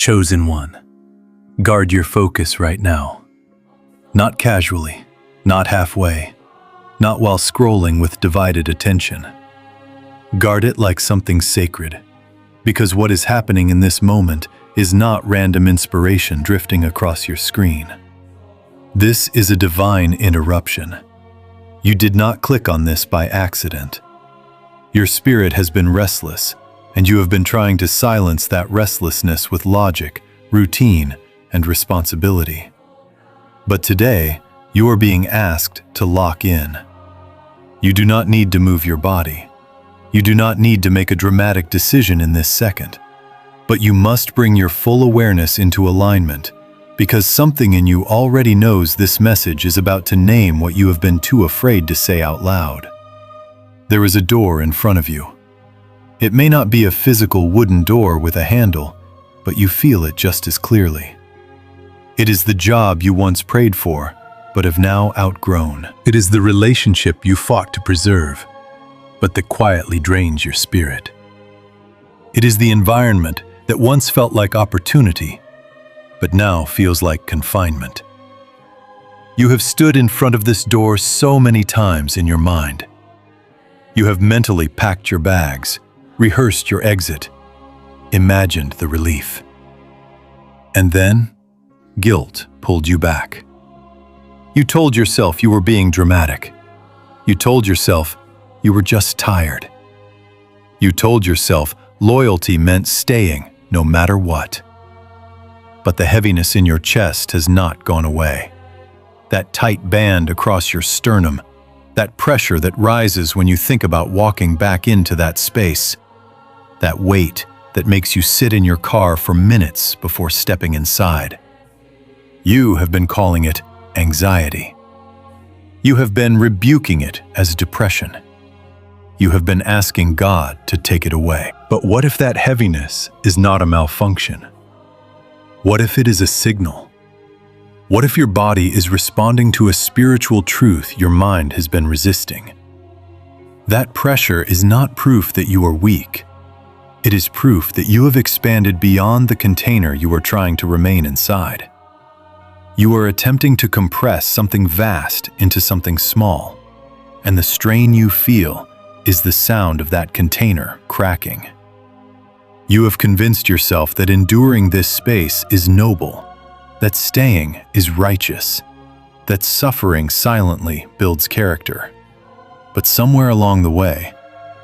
Chosen one, guard your focus right now. Not casually, not halfway, not while scrolling with divided attention. Guard it like something sacred, because what is happening in this moment is not random inspiration drifting across your screen. This is a divine interruption. You did not click on this by accident. Your spirit has been restless, and you have been trying to silence that restlessness with logic, routine, and responsibility. But today, you are being asked to lock in. You do not need to move your body. You do not need to make a dramatic decision in this second. But you must bring your full awareness into alignment, because something in you already knows this message is about to name what you have been too afraid to say out loud. There is a door in front of you. It may not be a physical wooden door with a handle, but you feel it just as clearly. It is the job you once prayed for, but have now outgrown. It is the relationship you fought to preserve, but that quietly drains your spirit. It is the environment that once felt like opportunity, but now feels like confinement. You have stood in front of this door so many times in your mind. You have mentally packed your bags, rehearsed your exit, imagined the relief. And then, guilt pulled you back. You told yourself you were being dramatic. You told yourself you were just tired. You told yourself loyalty meant staying no matter what. But the heaviness in your chest has not gone away. That tight band across your sternum, that pressure that rises when you think about walking back into that space, that weight that makes you sit in your car for minutes before stepping inside. You have been calling it anxiety. You have been rebuking it as depression. You have been asking God to take it away. But what if that heaviness is not a malfunction? What if it is a signal? What if your body is responding to a spiritual truth your mind has been resisting? That pressure is not proof that you are weak. It is proof that you have expanded beyond the container you are trying to remain inside. You are attempting to compress something vast into something small, and the strain you feel is the sound of that container cracking. You have convinced yourself that enduring this space is noble, that staying is righteous, that suffering silently builds character. But somewhere along the way,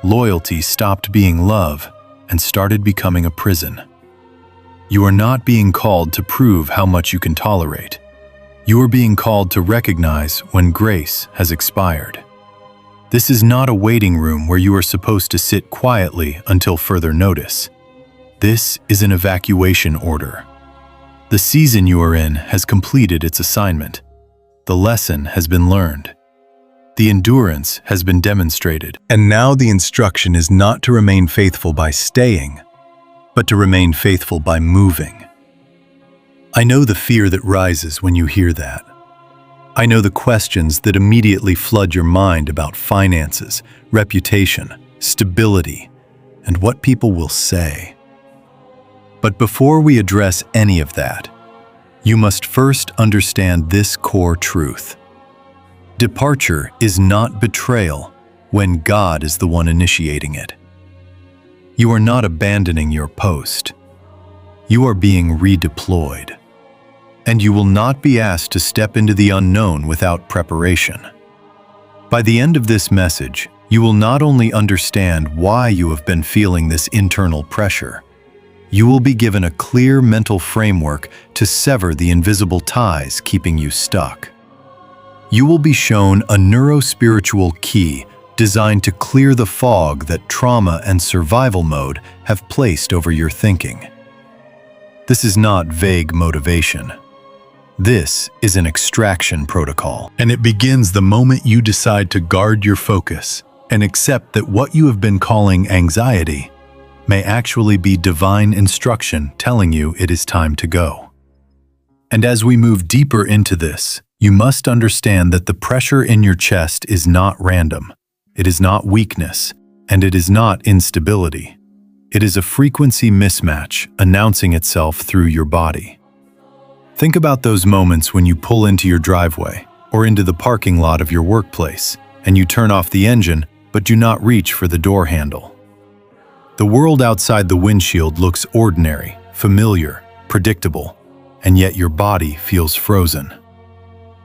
loyalty stopped being love and started becoming a prison. You are not being called to prove how much you can tolerate. You are being called to recognize when grace has expired. This is not a waiting room where you are supposed to sit quietly until further notice. This is an evacuation order. The season you are in has completed its assignment. The lesson has been learned. The endurance has been demonstrated. And now the instruction is not to remain faithful by staying, but to remain faithful by moving. I know the fear that rises when you hear that. I know the questions that immediately flood your mind about finances, reputation, stability, and what people will say. But before we address any of that, you must first understand this core truth. Departure is not betrayal when God is the one initiating it. You are not abandoning your post. You are being redeployed. And you will not be asked to step into the unknown without preparation. By the end of this message, you will not only understand why you have been feeling this internal pressure, you will be given a clear mental framework to sever the invisible ties keeping you stuck. You will be shown a neurospiritual key designed to clear the fog that trauma and survival mode have placed over your thinking. This is not vague motivation. This is an extraction protocol, and it begins the moment you decide to guard your focus and accept that what you have been calling anxiety may actually be divine instruction telling you it is time to go. And as we move deeper into this, you must understand that the pressure in your chest is not random, it is not weakness, and it is not instability. It is a frequency mismatch announcing itself through your body. Think about those moments when you pull into your driveway or into the parking lot of your workplace and you turn off the engine but do not reach for the door handle. The world outside the windshield looks ordinary, familiar, predictable, and yet your body feels frozen.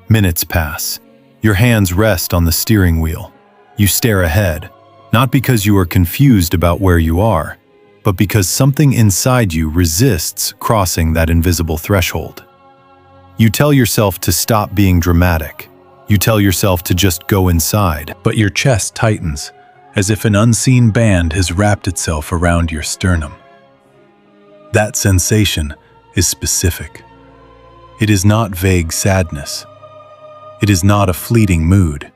Minutes pass. Your hands rest on the steering wheel. You stare ahead, not because you are confused about where you are, but because something inside you resists crossing that invisible threshold. You tell yourself to stop being dramatic. You tell yourself to just go inside, but your chest tightens, as if an unseen band has wrapped itself around your sternum. That sensation is specific. It is not vague sadness. It is not a fleeting mood.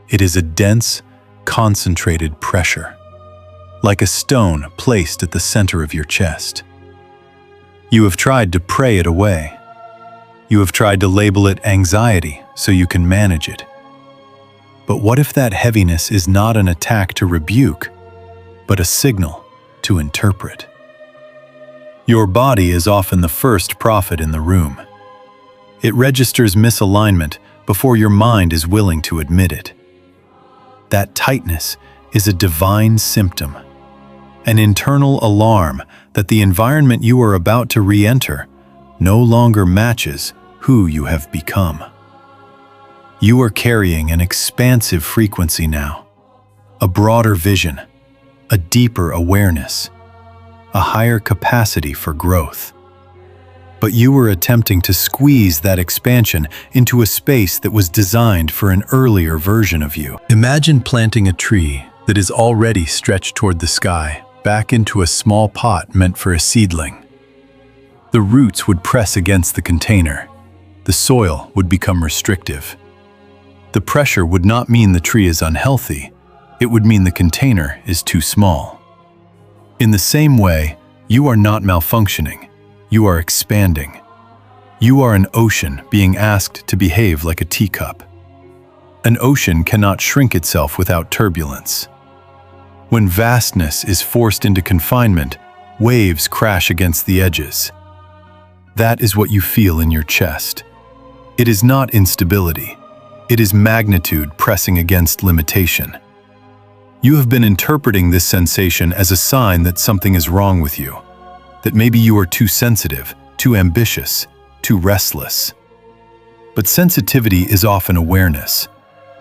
It is a dense, concentrated pressure, like a stone placed at the center of your chest. You have tried to pray it away. You have tried to label it anxiety so you can manage it. But what if that heaviness is not an attack to rebuke, but a signal to interpret? Your body is often the first prophet in the room. It registers misalignment before your mind is willing to admit it. That tightness is a divine symptom, an internal alarm that the environment you are about to re-enter no longer matches who you have become. You are carrying an expansive frequency now, a broader vision, a deeper awareness, a higher capacity for growth. But you were attempting to squeeze that expansion into a space that was designed for an earlier version of you. Imagine planting a tree that is already stretched toward the sky back into a small pot meant for a seedling. The roots would press against the container. The soil would become restrictive. The pressure would not mean the tree is unhealthy. It would mean the container is too small. In the same way, you are not malfunctioning. You are expanding. You are an ocean being asked to behave like a teacup. An ocean cannot shrink itself without turbulence. When vastness is forced into confinement, waves crash against the edges. That is what you feel in your chest. It is not instability. It is magnitude pressing against limitation. You have been interpreting this sensation as a sign that something is wrong with you, that maybe you are too sensitive, too ambitious, too restless. But sensitivity is often awareness.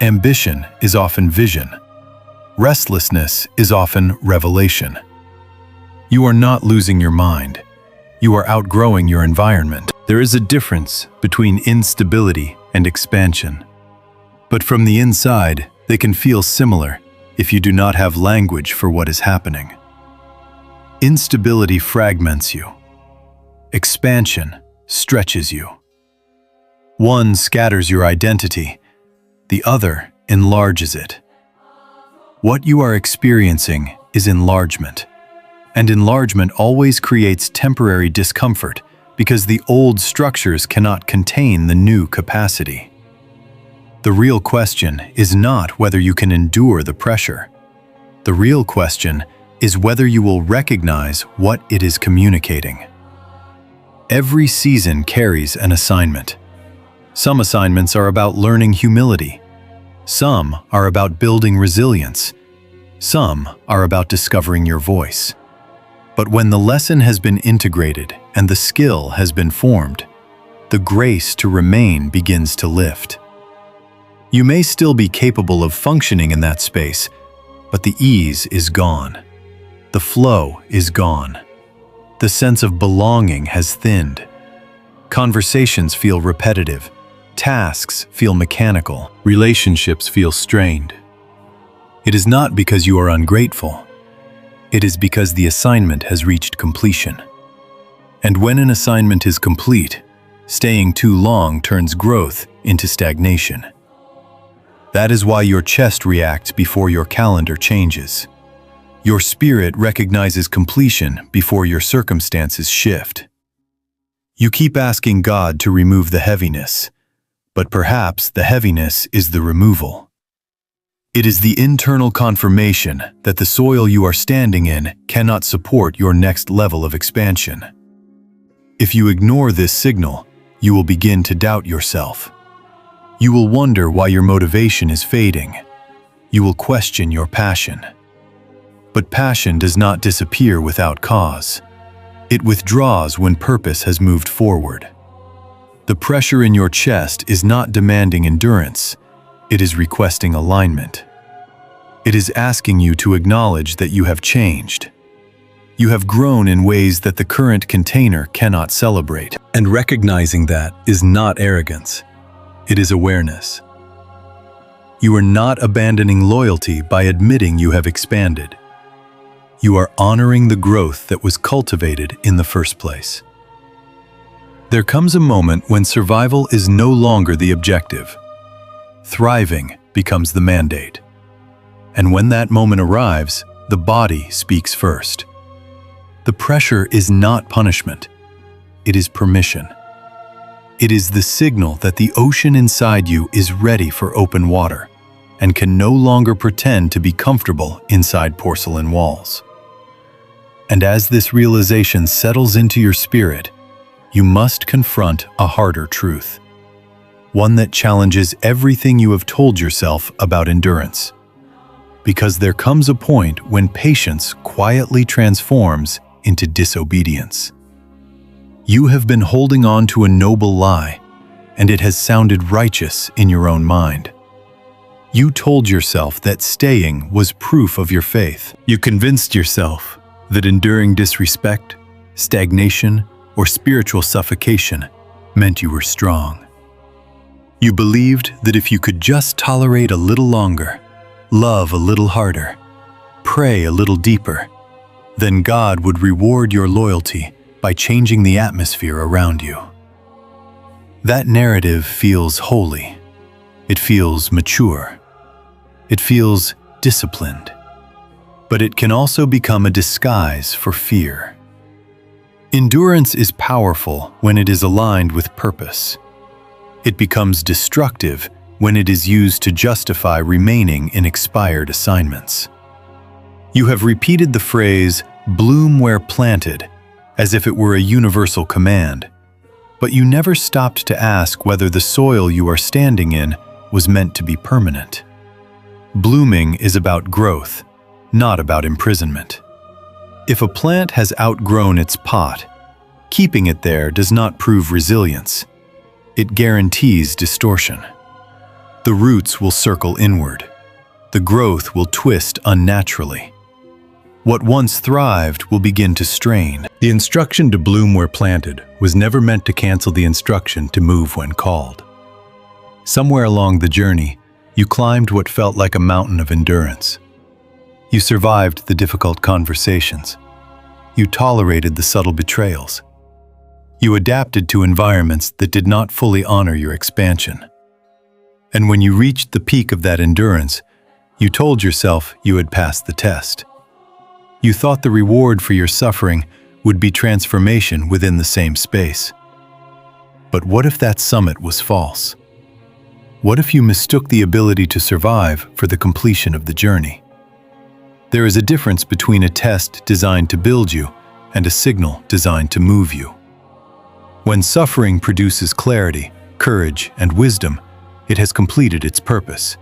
Ambition is often vision. Restlessness is often revelation. You are not losing your mind. You are outgrowing your environment. There is a difference between instability and expansion. But from the inside, they can feel similar if you do not have language for what is happening. Instability fragments you. Expansion stretches you. One scatters your identity, the other enlarges it. What you are experiencing is enlargement, and enlargement always creates temporary discomfort because the old structures cannot contain the new capacity. The real question is not whether you can endure the pressure. The real question is whether you will recognize what it is communicating. Every season carries an assignment. Some assignments are about learning humility. Some are about building resilience. Some are about discovering your voice. But when the lesson has been integrated and the skill has been formed, the grace to remain begins to lift. You may still be capable of functioning in that space, but the ease is gone. The flow is gone. The sense of belonging has thinned. Conversations feel repetitive. Tasks feel mechanical. Relationships feel strained. It is not because you are ungrateful. It is because the assignment has reached completion. And when an assignment is complete, staying too long turns growth into stagnation. That is why your chest reacts before your calendar changes. Your spirit recognizes completion before your circumstances shift. You keep asking God to remove the heaviness, but perhaps the heaviness is the removal. It is the internal confirmation that the soil you are standing in cannot support your next level of expansion. If you ignore this signal, you will begin to doubt yourself. You will wonder why your motivation is fading. You will question your passion. But passion does not disappear without cause. It withdraws when purpose has moved forward. The pressure in your chest is not demanding endurance. It is requesting alignment. It is asking you to acknowledge that you have changed. You have grown in ways that the current container cannot celebrate. And recognizing that is not arrogance. It is awareness. You are not abandoning loyalty by admitting you have expanded. You are honoring the growth that was cultivated in the first place. There comes a moment when survival is no longer the objective. Thriving becomes the mandate. And when that moment arrives, the body speaks first. The pressure is not punishment. It is permission. It is the signal that the ocean inside you is ready for open water and can no longer pretend to be comfortable inside porcelain walls. And as this realization settles into your spirit, you must confront a harder truth, one that challenges everything you have told yourself about endurance. Because there comes a point when patience quietly transforms into disobedience. You have been holding on to a noble lie, and it has sounded righteous in your own mind. You told yourself that staying was proof of your faith. You convinced yourself that enduring disrespect, stagnation, or spiritual suffocation meant you were strong. You believed that if you could just tolerate a little longer, love a little harder, pray a little deeper, then God would reward your loyalty by changing the atmosphere around you. That narrative feels holy. It feels mature. It feels disciplined. But it can also become a disguise for fear. Endurance is powerful when it is aligned with purpose. It becomes destructive when it is used to justify remaining in expired assignments. You have repeated the phrase, "bloom where planted," as if it were a universal command, but you never stopped to ask whether the soil you are standing in was meant to be permanent. Blooming is about growth, not about imprisonment. If a plant has outgrown its pot, keeping it there does not prove resilience. It guarantees distortion. The roots will circle inward. The growth will twist unnaturally. What once thrived will begin to strain. The instruction to bloom where planted was never meant to cancel the instruction to move when called. Somewhere along the journey, you climbed what felt like a mountain of endurance. You survived the difficult conversations. You tolerated the subtle betrayals. You adapted to environments that did not fully honor your expansion. And when you reached the peak of that endurance, you told yourself you had passed the test. You thought the reward for your suffering would be transformation within the same space. But what if that summit was false? What if you mistook the ability to survive for the completion of the journey? There is a difference between a test designed to build you and a signal designed to move you. When suffering produces clarity, courage, and wisdom, it has completed its purpose.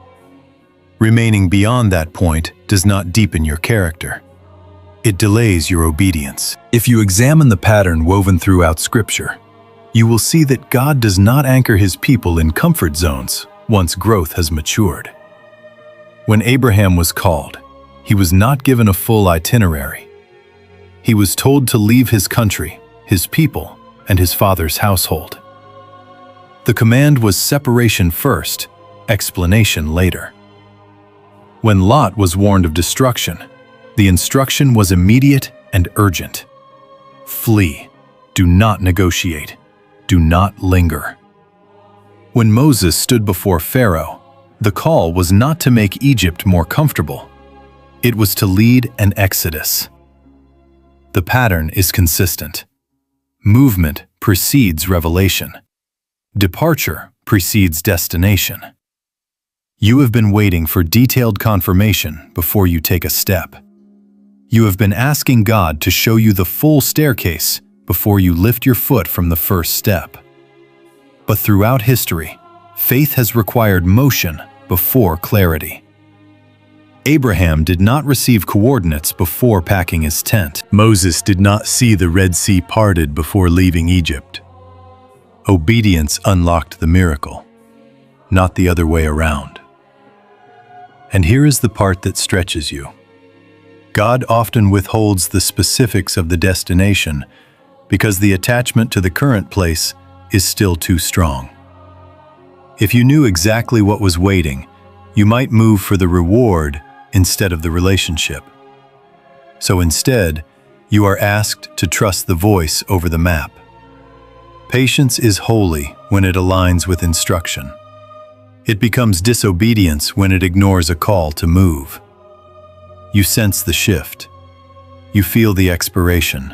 Remaining beyond that point does not deepen your character. It delays your obedience. If you examine the pattern woven throughout Scripture, you will see that God does not anchor His people in comfort zones once growth has matured. When Abraham was called, he was not given a full itinerary. He was told to leave his country, his people, and his father's household. The command was separation first, explanation later. When Lot was warned of destruction, the instruction was immediate and urgent. Flee. Do not negotiate. Do not linger. When Moses stood before Pharaoh, the call was not to make Egypt more comfortable. It was to lead an exodus. The pattern is consistent. Movement precedes revelation. Departure precedes destination. You have been waiting for detailed confirmation before you take a step. You have been asking God to show you the full staircase before you lift your foot from the first step. But throughout history, faith has required motion before clarity. Abraham did not receive coordinates before packing his tent. Moses did not see the Red Sea parted before leaving Egypt. Obedience unlocked the miracle, not the other way around. And here is the part that stretches you. God often withholds the specifics of the destination because the attachment to the current place is still too strong. If you knew exactly what was waiting, you might move for the reward instead of the relationship. So instead, you are asked to trust the voice over the map. Patience is holy when it aligns with instruction. It becomes disobedience when it ignores a call to move. You sense the shift. You feel the expiration.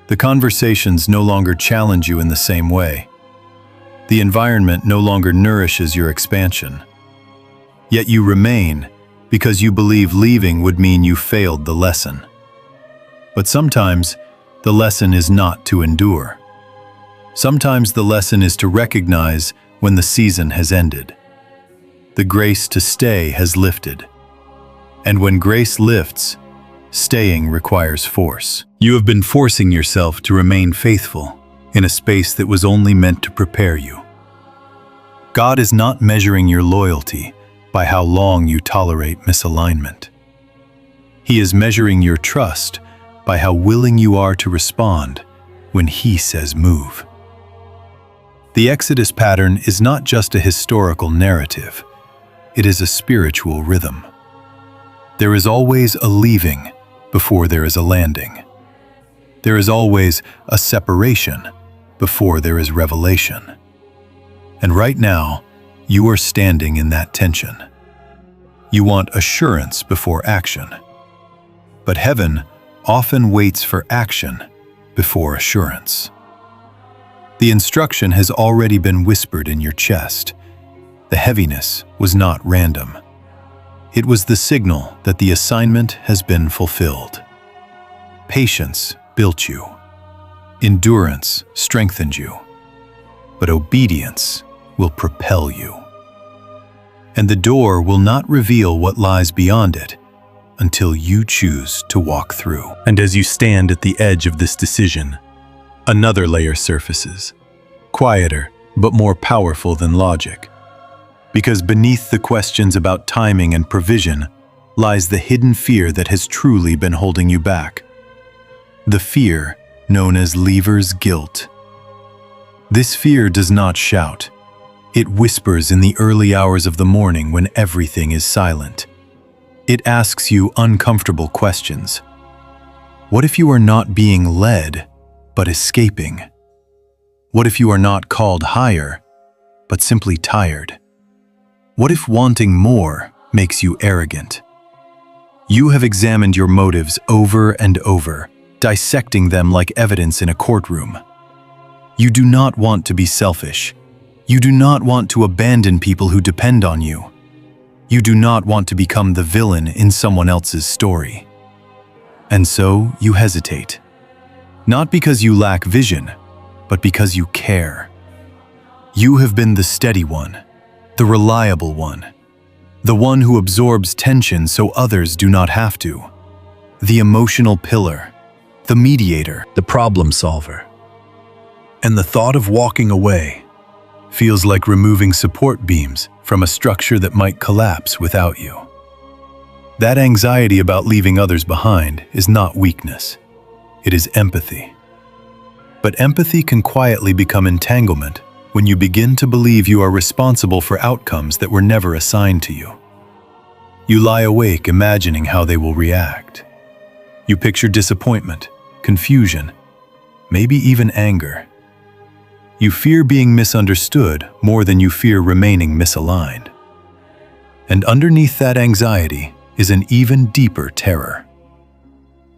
The conversations no longer challenge you in the same way. The environment no longer nourishes your expansion. Yet you remain because you believe leaving would mean you failed the lesson. But sometimes, the lesson is not to endure. Sometimes the lesson is to recognize when the season has ended. The grace to stay has lifted. And when grace lifts, staying requires force. You have been forcing yourself to remain faithful in a space that was only meant to prepare you. God is not measuring your loyalty by how long you tolerate misalignment. He is measuring your trust by how willing you are to respond when He says move. The Exodus pattern is not just a historical narrative. It is a spiritual rhythm. There is always a leaving before there is a landing. There is always a separation before there is revelation. And right now, you are standing in that tension. You want assurance before action. But heaven often waits for action before assurance. The instruction has already been whispered in your chest. The heaviness was not random. It was the signal that the assignment has been fulfilled. Patience built you. Endurance strengthened you. But obedience will propel you. And the door will not reveal what lies beyond it until you choose to walk through. And as you stand at the edge of this decision, another layer surfaces, quieter but more powerful than logic. Because beneath the questions about timing and provision lies the hidden fear that has truly been holding you back. The fear known as leaver's guilt. This fear does not shout. It whispers in the early hours of the morning when everything is silent. It asks you uncomfortable questions. What if you are not being led, but escaping? What if you are not called higher, but simply tired? What if wanting more makes you arrogant? You have examined your motives over and over, dissecting them like evidence in a courtroom. You do not want to be selfish. You do not want to abandon people who depend on you. You do not want to become the villain in someone else's story. And so you hesitate. Not because you lack vision, but because you care. You have been the steady one, the reliable one, the one who absorbs tension so others do not have to, the emotional pillar, the mediator, the problem solver. And the thought of walking away feels like removing support beams from a structure that might collapse without you. That anxiety about leaving others behind is not weakness. It is empathy. But empathy can quietly become entanglement when you begin to believe you are responsible for outcomes that were never assigned to you. You lie awake imagining how they will react. You picture disappointment, confusion, maybe even anger. You fear being misunderstood more than you fear remaining misaligned. And underneath that anxiety is an even deeper terror.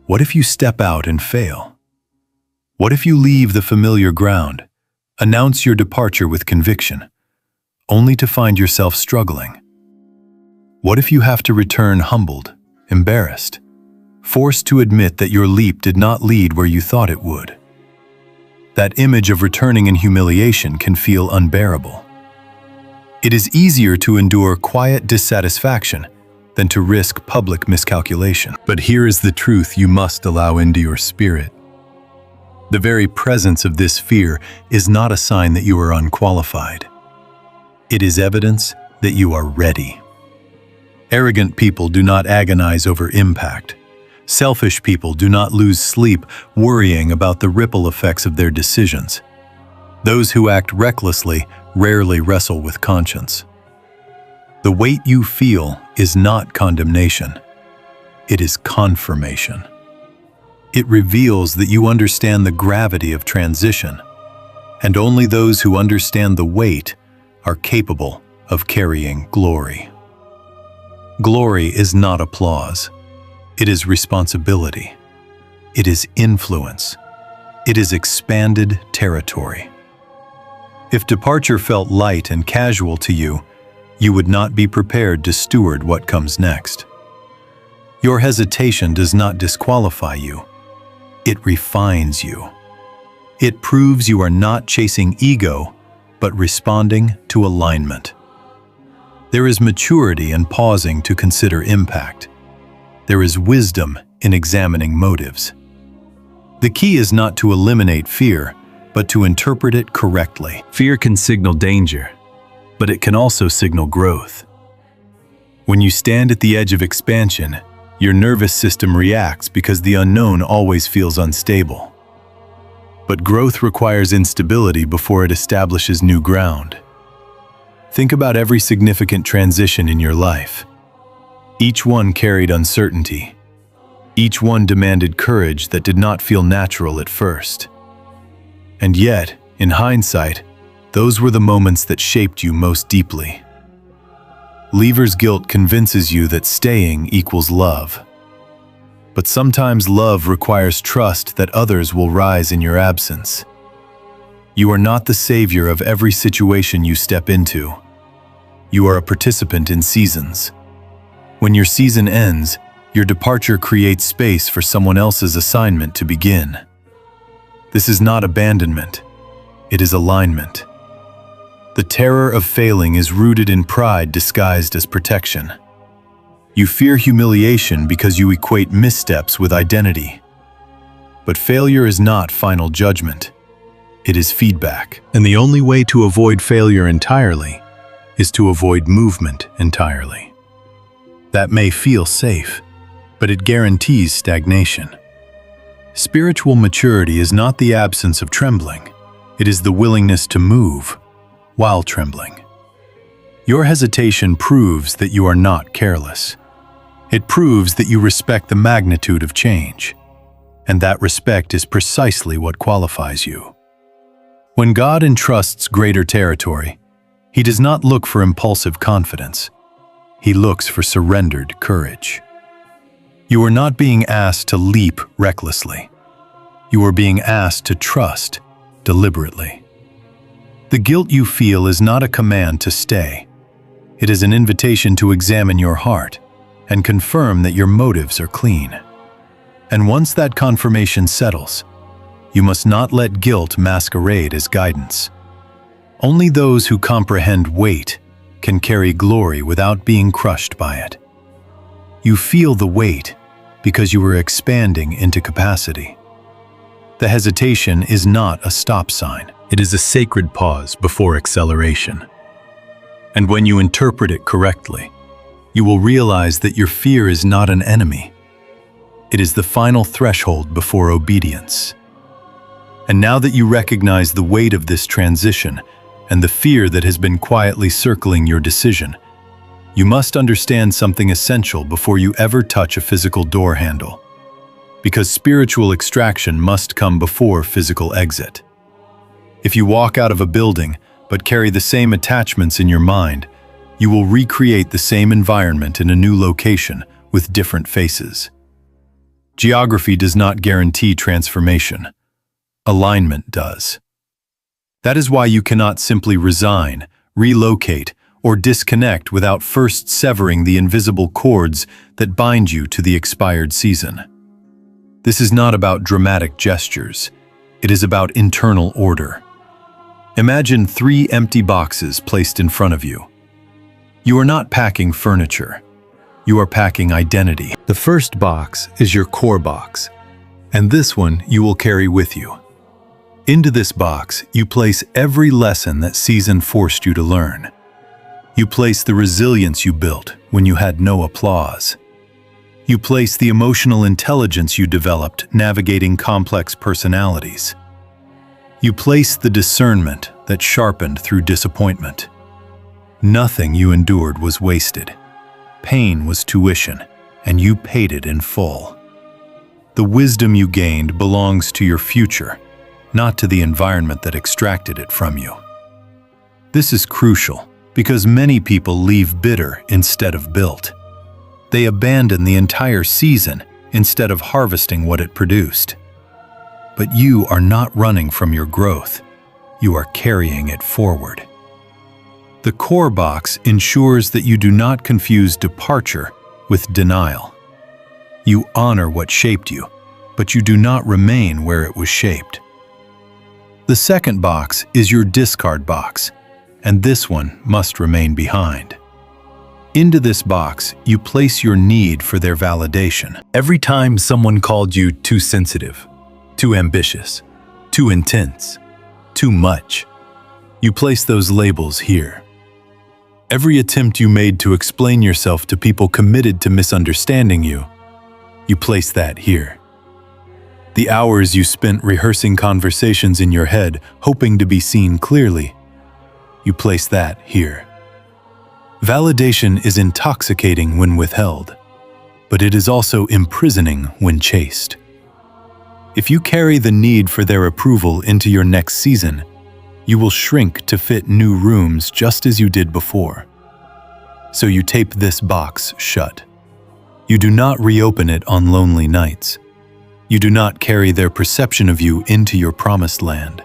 What if you step out and fail? What if you leave the familiar ground, announce your departure with conviction, only to find yourself struggling, What if you have to return humbled, embarrassed, forced to admit that your leap did not lead where you thought it would? That image of returning in humiliation can feel unbearable. It is easier to endure quiet dissatisfaction than to risk public miscalculation. But here is the truth you must allow into your spirit. The very presence of this fear is not a sign that you are unqualified. It is evidence that you are ready. Arrogant people do not agonize over impact. Selfish people do not lose sleep worrying about the ripple effects of their decisions. Those who act recklessly rarely wrestle with conscience. The weight you feel is not condemnation. It is confirmation. It reveals that you understand the gravity of transition, and only those who understand the weight are capable of carrying glory. Glory is not applause. It is responsibility. It is influence. It is expanded territory. If departure felt light and casual to you, you would not be prepared to steward what comes next. Your hesitation does not disqualify you. It refines you. It proves you are not chasing ego, but responding to alignment. There is maturity in pausing to consider impact. There is wisdom in examining motives. The key is not to eliminate fear, but to interpret it correctly. Fear can signal danger, but it can also signal growth. When you stand at the edge of expansion, your nervous system reacts because the unknown always feels unstable. But growth requires instability before it establishes new ground. Think about every significant transition in your life. Each one carried uncertainty. Each one demanded courage that did not feel natural at first. And yet, in hindsight, those were the moments that shaped you most deeply. Leaver's guilt convinces you that staying equals love. But sometimes love requires trust that others will rise in your absence. You are not the savior of every situation you step into. You are a participant in seasons. When your season ends, your departure creates space for someone else's assignment to begin. This is not abandonment. It is alignment. The terror of failing is rooted in pride disguised as protection. You fear humiliation because you equate missteps with identity. But failure is not final judgment. It is feedback. And the only way to avoid failure entirely is to avoid movement entirely. That may feel safe, but it guarantees stagnation. Spiritual maturity is not the absence of trembling. It is the willingness to move while trembling. Your hesitation proves that you are not careless. It proves that you respect the magnitude of change, and that respect is precisely what qualifies you. When God entrusts greater territory, He does not look for impulsive confidence. He looks for surrendered courage. You are not being asked to leap recklessly. You are being asked to trust deliberately. The guilt you feel is not a command to stay. It is an invitation to examine your heart and confirm that your motives are clean. And once that confirmation settles, you must not let guilt masquerade as guidance. Only those who comprehend weight can carry glory without being crushed by it. You feel the weight because you are expanding into capacity. The hesitation is not a stop sign. It is a sacred pause before acceleration. And when you interpret it correctly, you will realize that your fear is not an enemy. It is the final threshold before obedience. And now that you recognize the weight of this transition and the fear that has been quietly circling your decision, you must understand something essential before you ever touch a physical door handle. Because spiritual extraction must come before physical exit. If you walk out of a building but carry the same attachments in your mind, you will recreate the same environment in a new location with different faces. Geography does not guarantee transformation. Alignment does. That is why you cannot simply resign, relocate, or disconnect without first severing the invisible cords that bind you to the expired season. This is not about dramatic gestures. It is about internal order. Imagine 3 empty boxes placed in front of you. You are not packing furniture. You are packing identity. The first box is your core box, and this one you will carry with you. Into this box, you place every lesson that season forced you to learn. You place the resilience you built when you had no applause. You place the emotional intelligence you developed navigating complex personalities. You place the discernment that sharpened through disappointment. Nothing you endured was wasted. Pain was tuition, and you paid it in full. The wisdom you gained belongs to your future, not to the environment that extracted it from you. This is crucial because many people leave bitter instead of built. They abandon the entire season instead of harvesting what it produced. But you are not running from your growth. You are carrying it forward. The core box ensures that you do not confuse departure with denial. You honor what shaped you, but you do not remain where it was shaped. The second box is your discard box, and this one must remain behind. Into this box, you place your need for their validation. Every time someone called you too sensitive, too ambitious, too intense, too much, you place those labels here. Every attempt you made to explain yourself to people committed to misunderstanding you, you place that here. The hours you spent rehearsing conversations in your head, hoping to be seen clearly, you place that here. Validation is intoxicating when withheld, but it is also imprisoning when chased. If you carry the need for their approval into your next season, you will shrink to fit new rooms just as you did before. So you tape this box shut. You do not reopen it on lonely nights. You do not carry their perception of you into your promised land.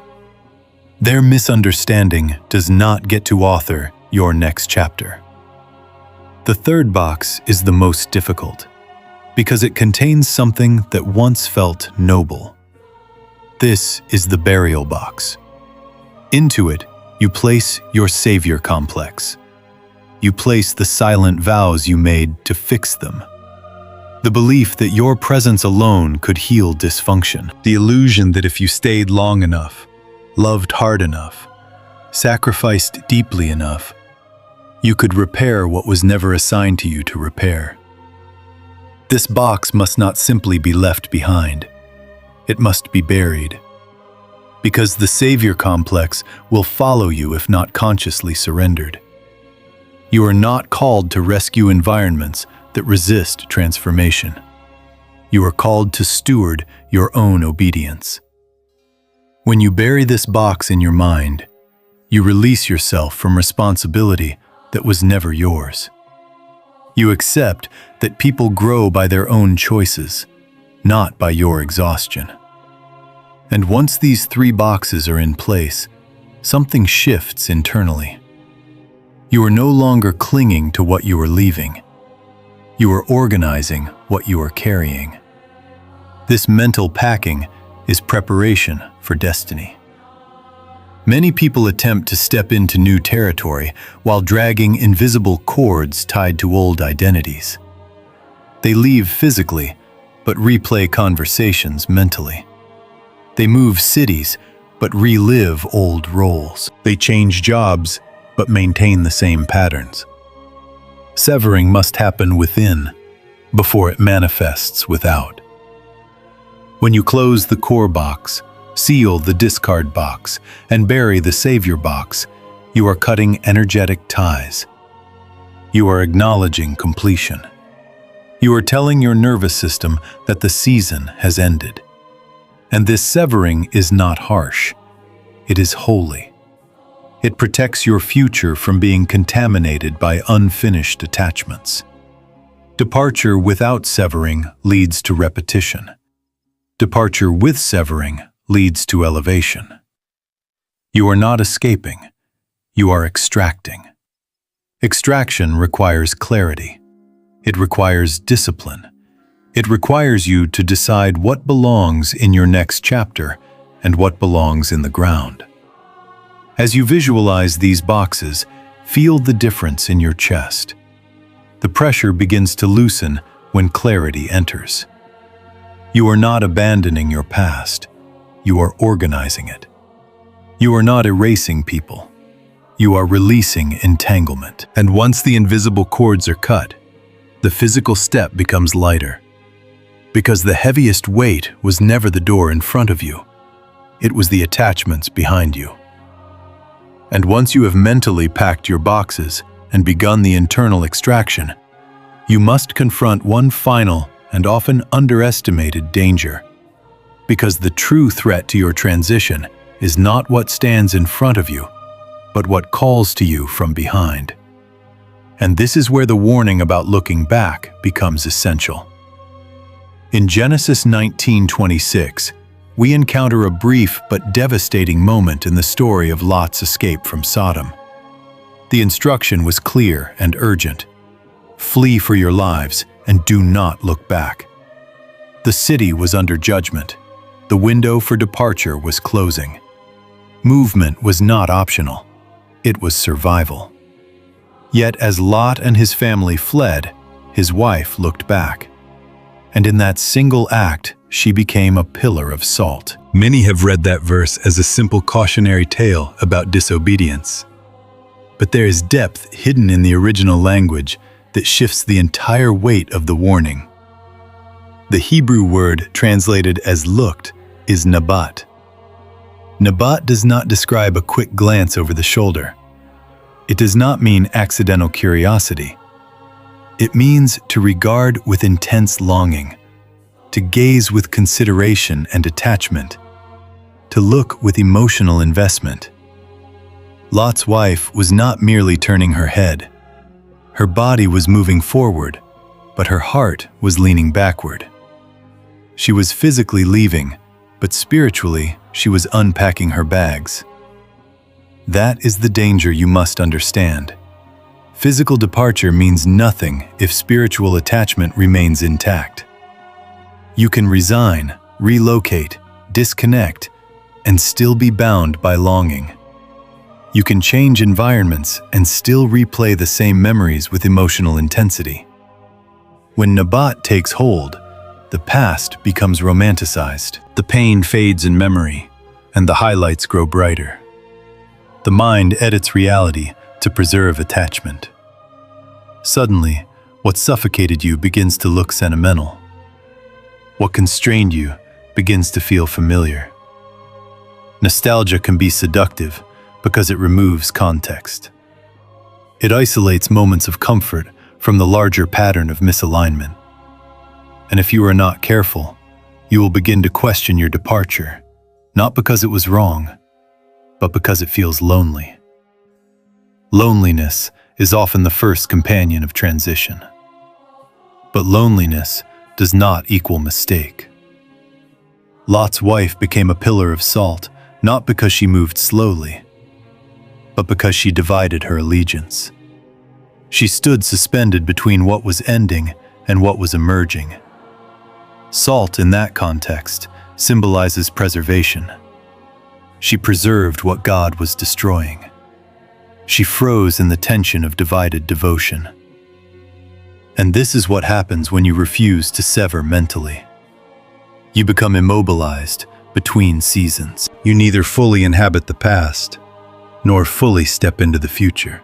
Their misunderstanding does not get to author your next chapter. The third box is the most difficult, because it contains something that once felt noble. This is the burial box. Into it, you place your savior complex. You place the silent vows you made to fix them. The belief that your presence alone could heal dysfunction. The illusion that if you stayed long enough, loved hard enough, sacrificed deeply enough, you could repair what was never assigned to you to repair. This box must not simply be left behind. It must be buried. Because the savior complex will follow you if not consciously surrendered. You are not called to rescue environments that resist transformation. You are called to steward your own obedience. When you bury this box in your mind, you release yourself from responsibility that was never yours. You accept that people grow by their own choices, not by your exhaustion. And once these 3 boxes are in place, something shifts internally. You are no longer clinging to what you are leaving. You are organizing what you are carrying. This mental packing is preparation for destiny. Many people attempt to step into new territory while dragging invisible cords tied to old identities. They leave physically, but replay conversations mentally. They move cities, but relive old roles. They change jobs, but maintain the same patterns. Severing must happen within before it manifests without. When you close the core box, seal the discard box, and bury the savior box, you are cutting energetic ties. You are acknowledging completion. You are telling your nervous system that the season has ended. And this severing is not harsh. It is holy. It protects your future from being contaminated by unfinished attachments. Departure without severing leads to repetition. Departure with severing leads to elevation. You are not escaping. You are extracting. Extraction requires clarity. It requires discipline. It requires you to decide what belongs in your next chapter and what belongs in the ground. As you visualize these boxes, feel the difference in your chest. The pressure begins to loosen when clarity enters. You are not abandoning your past. You are organizing it. You are not erasing people. You are releasing entanglement. And once the invisible cords are cut, the physical step becomes lighter. Because the heaviest weight was never the door in front of you. It was the attachments behind you. And once you have mentally packed your boxes and begun the internal extraction, you must confront one final and often underestimated danger. Because the true threat to your transition is not what stands in front of you, but what calls to you from behind. And this is where the warning about looking back becomes essential. In Genesis 19:26, we encounter a brief but devastating moment in the story of Lot's escape from Sodom. The instruction was clear and urgent. Flee for your lives and do not look back. The city was under judgment. The window for departure was closing. Movement was not optional. It was survival. Yet as Lot and his family fled, his wife looked back. And in that single act, she became a pillar of salt. Many have read that verse as a simple cautionary tale about disobedience. But there is depth hidden in the original language that shifts the entire weight of the warning. The Hebrew word translated as looked is nabat. Nabat does not describe a quick glance over the shoulder. It does not mean accidental curiosity. It means to regard with intense longing, to gaze with consideration and attachment, to look with emotional investment. Lot's wife was not merely turning her head. Her body was moving forward, but her heart was leaning backward. She was physically leaving, but spiritually, she was unpacking her bags. That is the danger you must understand. Physical departure means nothing if spiritual attachment remains intact. You can resign, relocate, disconnect, and still be bound by longing. You can change environments and still replay the same memories with emotional intensity. When Nabat takes hold, the past becomes romanticized. The pain fades in memory, and the highlights grow brighter. The mind edits reality to preserve attachment. Suddenly, what suffocated you begins to look sentimental. What constrained you begins to feel familiar. Nostalgia can be seductive because it removes context. It isolates moments of comfort from the larger pattern of misalignment. And if you are not careful, you will begin to question your departure, not because it was wrong, but because it feels lonely. Loneliness is often the first companion of transition. But loneliness does not equal mistake. Lot's wife became a pillar of salt, not because she moved slowly, but because she divided her allegiance. She stood suspended between what was ending and what was emerging. Salt, in that context, symbolizes preservation. She preserved what God was destroying. She froze in the tension of divided devotion. And this is what happens when you refuse to sever mentally. You become immobilized between seasons. You neither fully inhabit the past, nor fully step into the future.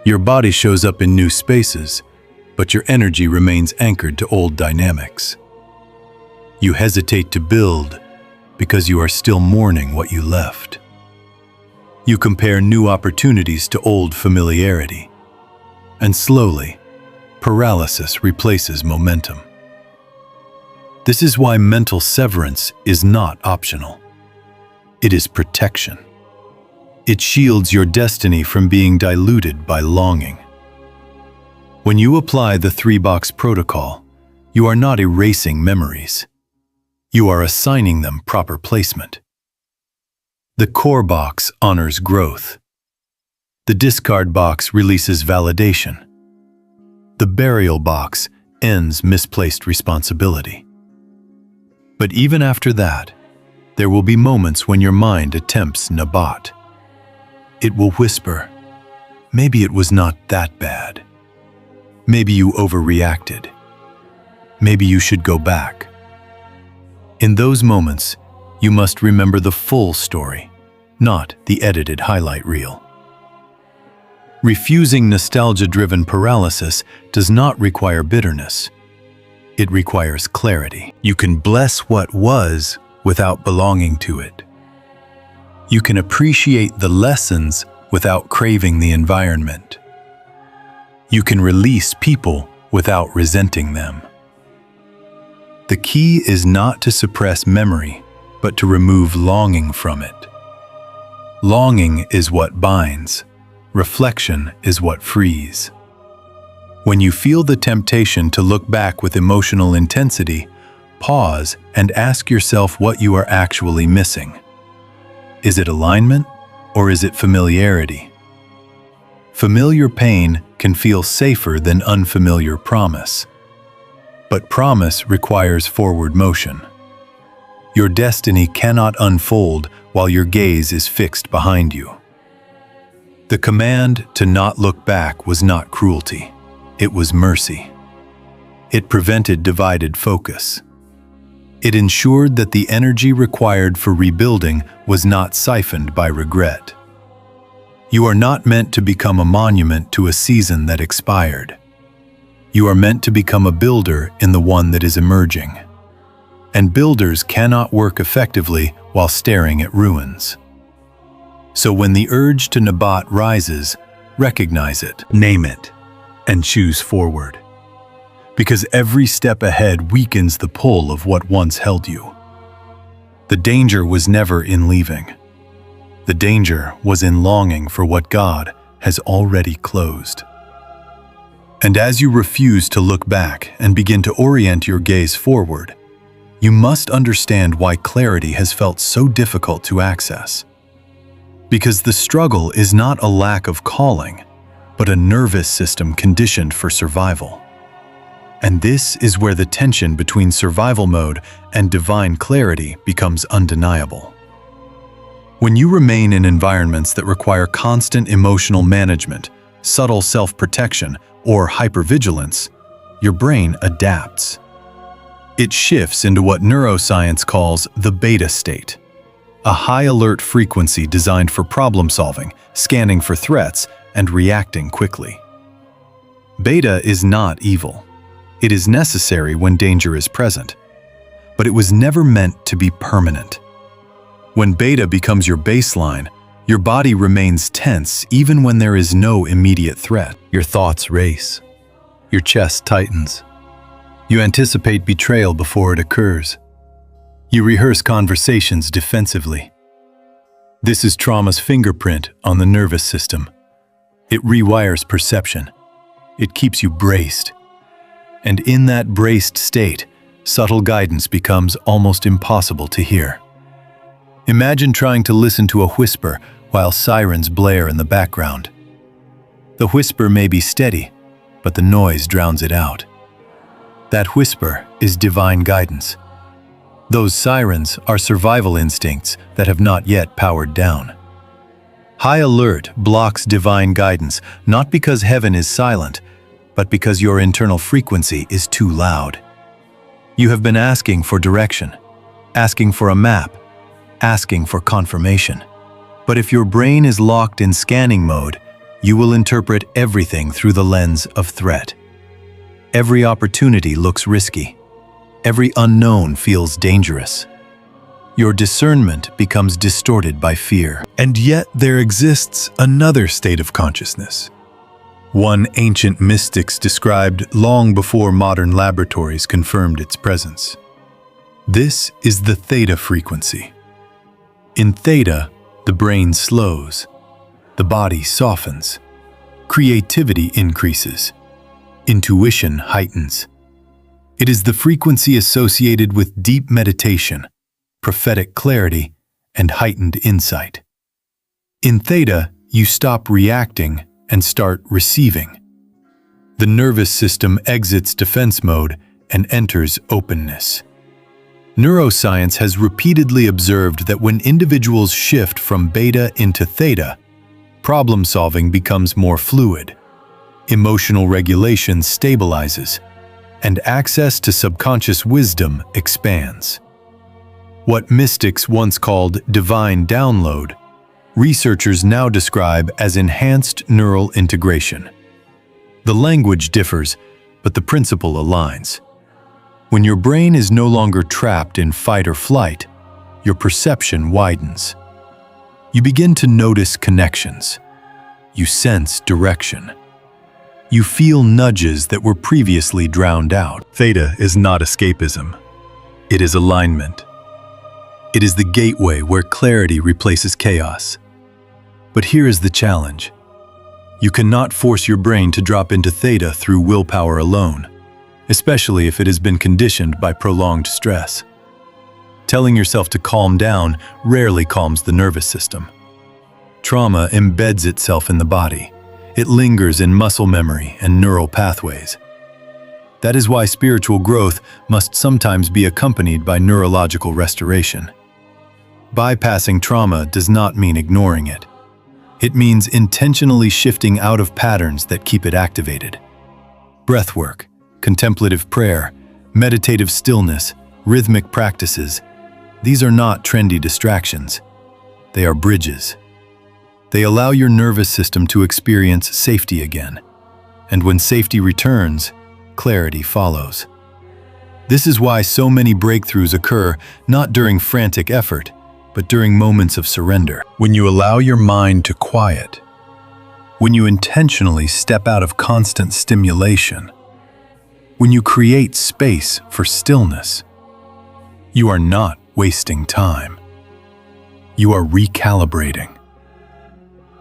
Your body shows up in new spaces, but your energy remains anchored to old dynamics. You hesitate to build because you are still mourning what you left. You compare new opportunities to old familiarity, and slowly, paralysis replaces momentum. This is why mental severance is not optional. It is protection. It shields your destiny from being diluted by longing. When you apply the 3-box protocol, you are not erasing memories. You are assigning them proper placement. The core box honors growth. The discard box releases validation. The burial box ends misplaced responsibility. But even after that, there will be moments when your mind attempts Nabat. It will whisper, maybe it was not that bad. Maybe you overreacted. Maybe you should go back. In those moments, you must remember the full story, not the edited highlight reel. Refusing nostalgia-driven paralysis does not require bitterness. It requires clarity. You can bless what was without belonging to it. You can appreciate the lessons without craving the environment. You can release people without resenting them. The key is not to suppress memory, but to remove longing from it. Longing is what binds. Reflection is what frees. When you feel the temptation to look back with emotional intensity, pause and ask yourself what you are actually missing. Is it alignment or is it familiarity? Familiar pain can feel safer than unfamiliar promise. But promise requires forward motion. Your destiny cannot unfold while your gaze is fixed behind you. The command to not look back was not cruelty. It was mercy. It prevented divided focus. It ensured that the energy required for rebuilding was not siphoned by regret. You are not meant to become a monument to a season that expired. You are meant to become a builder in the one that is emerging. And builders cannot work effectively while staring at ruins. So when the urge to Nabat rises, recognize it, name it, and choose forward. Because every step ahead weakens the pull of what once held you. The danger was never in leaving. The danger was in longing for what God has already closed. And as you refuse to look back and begin to orient your gaze forward, you must understand why clarity has felt so difficult to access. Because the struggle is not a lack of calling, but a nervous system conditioned for survival. And this is where the tension between survival mode and divine clarity becomes undeniable. When you remain in environments that require constant emotional management, subtle self-protection, or hypervigilance, your brain adapts. It shifts into what neuroscience calls the beta state, a high-alert frequency designed for problem-solving, scanning for threats, and reacting quickly. Beta is not evil. It is necessary when danger is present, but it was never meant to be permanent. When beta becomes your baseline, your body remains tense even when there is no immediate threat. Your thoughts race. Your chest tightens. You anticipate betrayal before it occurs. You rehearse conversations defensively. This is trauma's fingerprint on the nervous system. It rewires perception. It keeps you braced. And in that braced state, subtle guidance becomes almost impossible to hear. Imagine trying to listen to a whisper while sirens blare in the background. The whisper may be steady, but the noise drowns it out. That whisper is divine guidance. Those sirens are survival instincts that have not yet powered down. High alert blocks divine guidance, not because heaven is silent, but because your internal frequency is too loud. You have been asking for direction, asking for a map, asking for confirmation. But if your brain is locked in scanning mode, you will interpret everything through the lens of threat. Every opportunity looks risky. Every unknown feels dangerous. Your discernment becomes distorted by fear. And yet there exists another state of consciousness. One ancient mystics described long before modern laboratories confirmed its presence. This is the theta frequency. In theta, the brain slows, the body softens, creativity increases, intuition heightens. It is the frequency associated with deep meditation, prophetic clarity, and heightened insight. In theta, you stop reacting and start receiving. The nervous system exits defense mode and enters openness. Neuroscience has repeatedly observed that when individuals shift from beta into theta, problem-solving becomes more fluid, emotional regulation stabilizes, and access to subconscious wisdom expands. What mystics once called divine download, researchers now describe as enhanced neural integration. The language differs, but the principle aligns. When your brain is no longer trapped in fight or flight, your perception widens. You begin to notice connections. You sense direction. You feel nudges that were previously drowned out. Theta is not escapism. It is alignment. It is the gateway where clarity replaces chaos. But here is the challenge. You cannot force your brain to drop into theta through willpower alone, especially if it has been conditioned by prolonged stress. Telling yourself to calm down rarely calms the nervous system. Trauma embeds itself in the body. It lingers in muscle memory and neural pathways. That is why spiritual growth must sometimes be accompanied by neurological restoration. Bypassing trauma does not mean ignoring it. It means intentionally shifting out of patterns that keep it activated. Breathwork, contemplative prayer, meditative stillness, rhythmic practices, these are not trendy distractions. They are bridges. They allow your nervous system to experience safety again. And when safety returns, clarity follows. This is why so many breakthroughs occur not during frantic effort, but during moments of surrender. When you allow your mind to quiet, when you intentionally step out of constant stimulation, when you create space for stillness, you are not wasting time. You are recalibrating.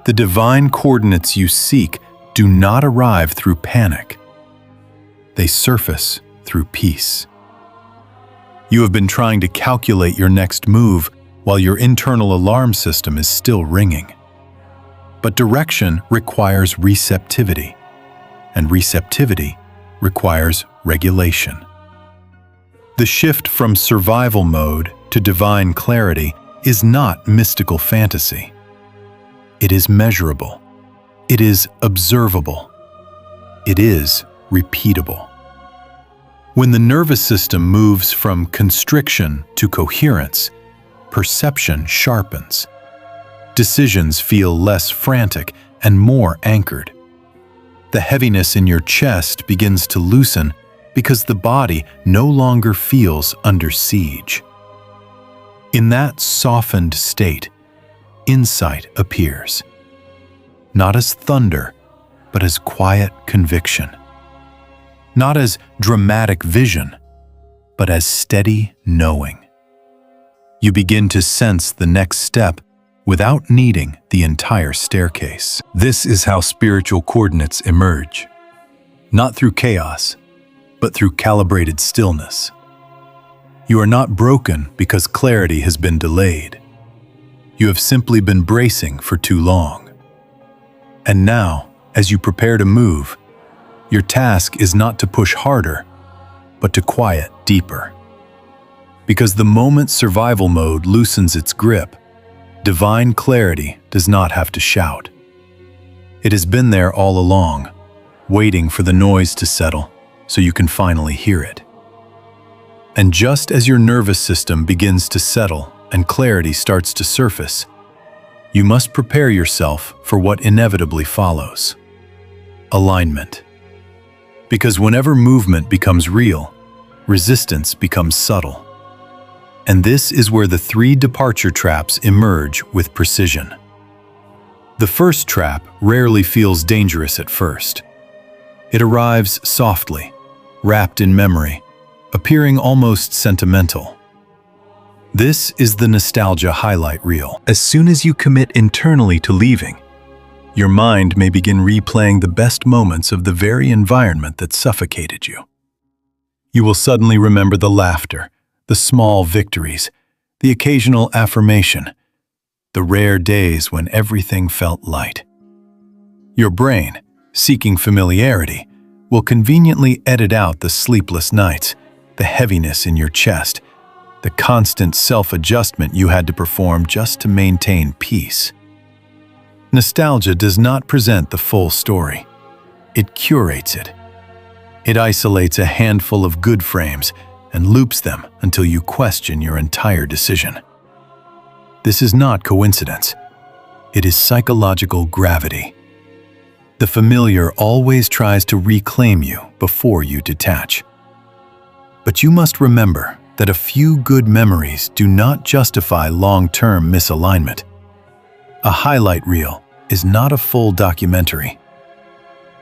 The divine coordinates you seek do not arrive through panic. They surface through peace. You have been trying to calculate your next move while your internal alarm system is still ringing. But direction requires receptivity, and receptivity requires regulation. The shift from survival mode to divine clarity is not mystical fantasy. It is measurable. It is observable. It is repeatable. When the nervous system moves from constriction to coherence, perception sharpens. Decisions feel less frantic and more anchored. The heaviness in your chest begins to loosen because the body no longer feels under siege. In that softened state, insight appears, not as thunder, but as quiet conviction. Not as dramatic vision, but as steady knowing. You begin to sense the next step without needing the entire staircase. This is how spiritual coordinates emerge, not through chaos, but through calibrated stillness. You are not broken because clarity has been delayed. You have simply been bracing for too long. And now, as you prepare to move, your task is not to push harder, but to quiet deeper. Because the moment survival mode loosens its grip, divine clarity does not have to shout. It has been there all along, waiting for the noise to settle so you can finally hear it. And just as your nervous system begins to settle and clarity starts to surface, you must prepare yourself for what inevitably follows: alignment. Because whenever movement becomes real, resistance becomes subtle. And this is where the 3 departure traps emerge with precision. The first trap rarely feels dangerous at first. It arrives softly, wrapped in memory, appearing almost sentimental. This is the nostalgia highlight reel. As soon as you commit internally to leaving, your mind may begin replaying the best moments of the very environment that suffocated you. You will suddenly remember the laughter, the small victories, the occasional affirmation. the rare days when everything felt light. Your brain, seeking familiarity, will conveniently edit out the sleepless nights, the heaviness in your chest, the constant self-adjustment you had to perform just to maintain peace. Nostalgia does not present the full story. It curates it. It isolates a handful of good frames and loops them until you question your entire decision. This is not coincidence. It is psychological gravity. The familiar always tries to reclaim you before you detach. But you must remember that a few good memories do not justify long-term misalignment. A highlight reel is not a full documentary.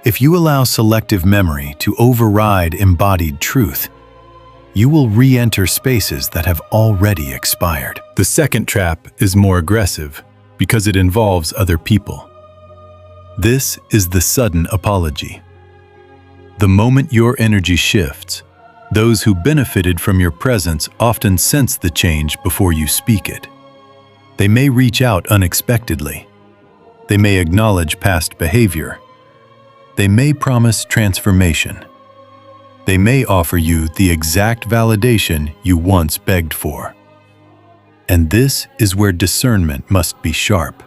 If you allow selective memory to override embodied truth, you will re-enter spaces that have already expired. The second trap is more aggressive because it involves other people. This is the sudden apology. The moment your energy shifts, those who benefited from your presence often sense the change before you speak it. They may reach out unexpectedly. They may acknowledge past behavior. They may promise transformation. They may offer you the exact validation you once begged for. And this is where discernment must be sharp.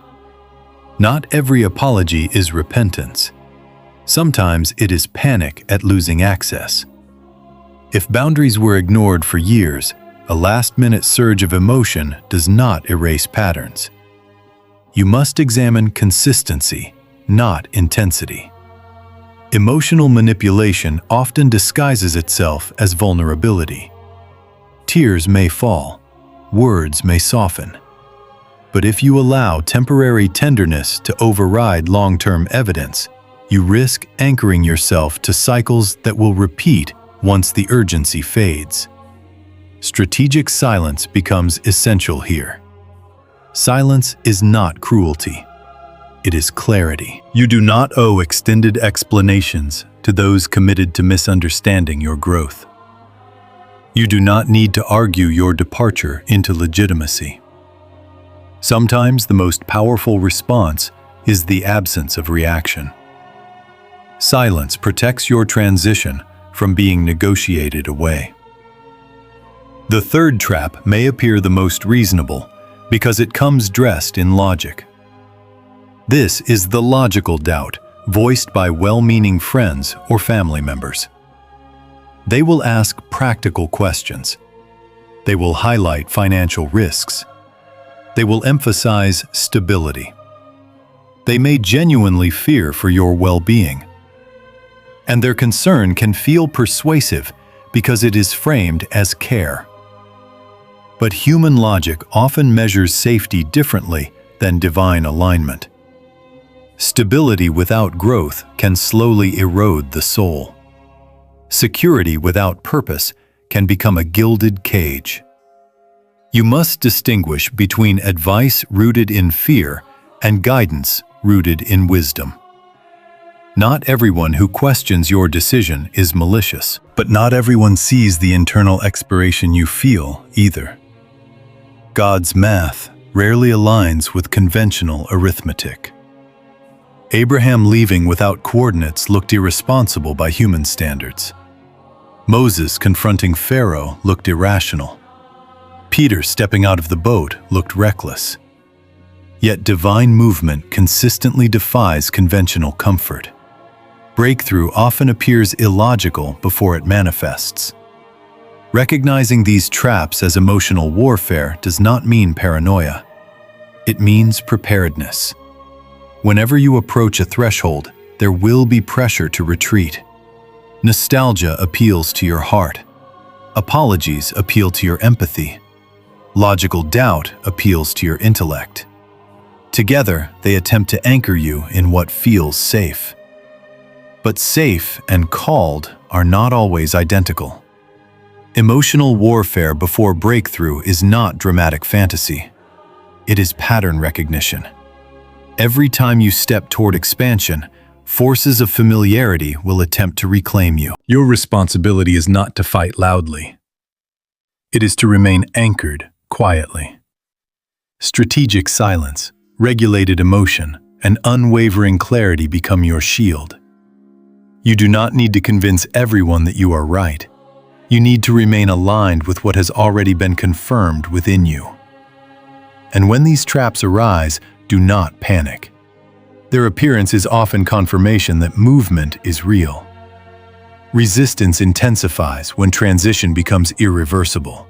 Not every apology is repentance. Sometimes it is panic at losing access. If boundaries were ignored for years, a last-minute surge of emotion does not erase patterns. You must examine consistency, not intensity. Emotional manipulation often disguises itself as vulnerability. Tears may fall, words may soften. But if you allow temporary tenderness to override long-term evidence, you risk anchoring yourself to cycles that will repeat once the urgency fades. Strategic silence becomes essential here. Silence is not cruelty. It is clarity. You do not owe extended explanations to those committed to misunderstanding your growth. You do not need to argue your departure into legitimacy. Sometimes the most powerful response is the absence of reaction. Silence protects your transition from being negotiated away. The third trap may appear the most reasonable because it comes dressed in logic. This is the logical doubt voiced by well-meaning friends or family members. They will ask practical questions. They will highlight financial risks. They will emphasize stability. They may genuinely fear for your well-being. And their concern can feel persuasive because it is framed as care. But human logic often measures safety differently than divine alignment. Stability without growth can slowly erode the soul. Security without purpose can become a gilded cage. You must distinguish between advice rooted in fear and guidance rooted in wisdom. Not everyone who questions your decision is malicious, but not everyone sees the internal expiration you feel either. God's math rarely aligns with conventional arithmetic. Abraham leaving without coordinates looked irresponsible by human standards. Moses confronting Pharaoh looked irrational. Peter stepping out of the boat looked reckless. Yet divine movement consistently defies conventional comfort. Breakthrough often appears illogical before it manifests. Recognizing these traps as emotional warfare does not mean paranoia. It means preparedness. Whenever you approach a threshold, there will be pressure to retreat. Nostalgia appeals to your heart. Apologies appeal to your empathy. Logical doubt appeals to your intellect. Together, they attempt to anchor you in what feels safe. But safe and called are not always identical. Emotional warfare before breakthrough is not dramatic fantasy. It is pattern recognition. Every time you step toward expansion, forces of familiarity will attempt to reclaim you. Your responsibility is not to fight loudly. It is to remain anchored quietly. Strategic silence, regulated emotion, and unwavering clarity become your shield. You do not need to convince everyone that you are right. You need to remain aligned with what has already been confirmed within you. And when these traps arise, do not panic. Their appearance is often confirmation that movement is real. Resistance intensifies when transition becomes irreversible.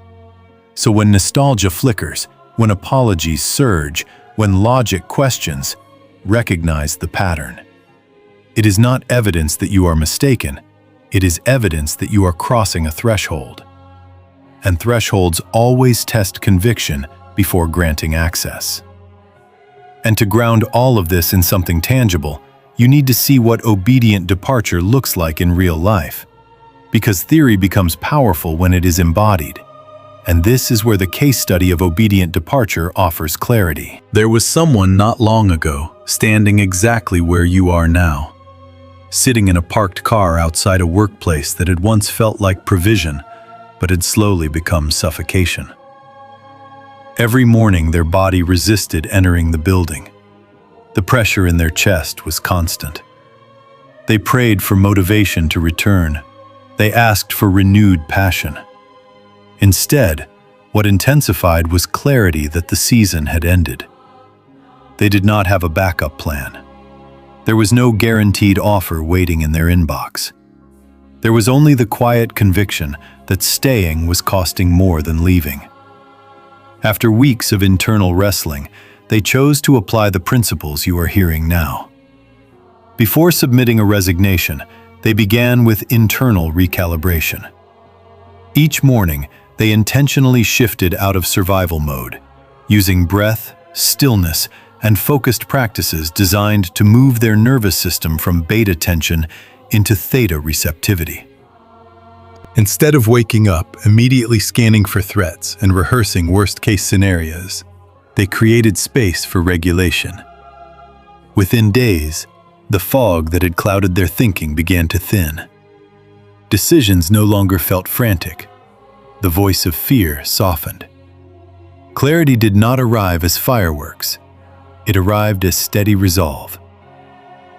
So when nostalgia flickers, when apologies surge, when logic questions, recognize the pattern. It is not evidence that you are mistaken. It is evidence that you are crossing a threshold. And thresholds always test conviction before granting access. And to ground all of this in something tangible, you need to see what obedient departure looks like in real life. Because theory becomes powerful when it is embodied. And this is where the case study of obedient departure offers clarity. There was someone not long ago standing exactly where you are now, sitting in a parked car outside a workplace that had once felt like provision, but had slowly become suffocation. Every morning their body resisted entering the building. The pressure in their chest was constant. They prayed for motivation to return. They asked for renewed passion. Instead, what intensified was clarity that the season had ended. They did not have a backup plan. There was no guaranteed offer waiting in their inbox. There was only the quiet conviction that staying was costing more than leaving. After weeks of internal wrestling, they chose to apply the principles you are hearing now. Before submitting a resignation, they began with internal recalibration. Each morning, they intentionally shifted out of survival mode, using breath, stillness, and focused practices designed to move their nervous system from beta tension into theta receptivity. Instead of waking up, immediately scanning for threats and rehearsing worst-case scenarios, they created space for regulation. Within days, the fog that had clouded their thinking began to thin. Decisions no longer felt frantic. The voice of fear softened. Clarity did not arrive as fireworks. It arrived as steady resolve.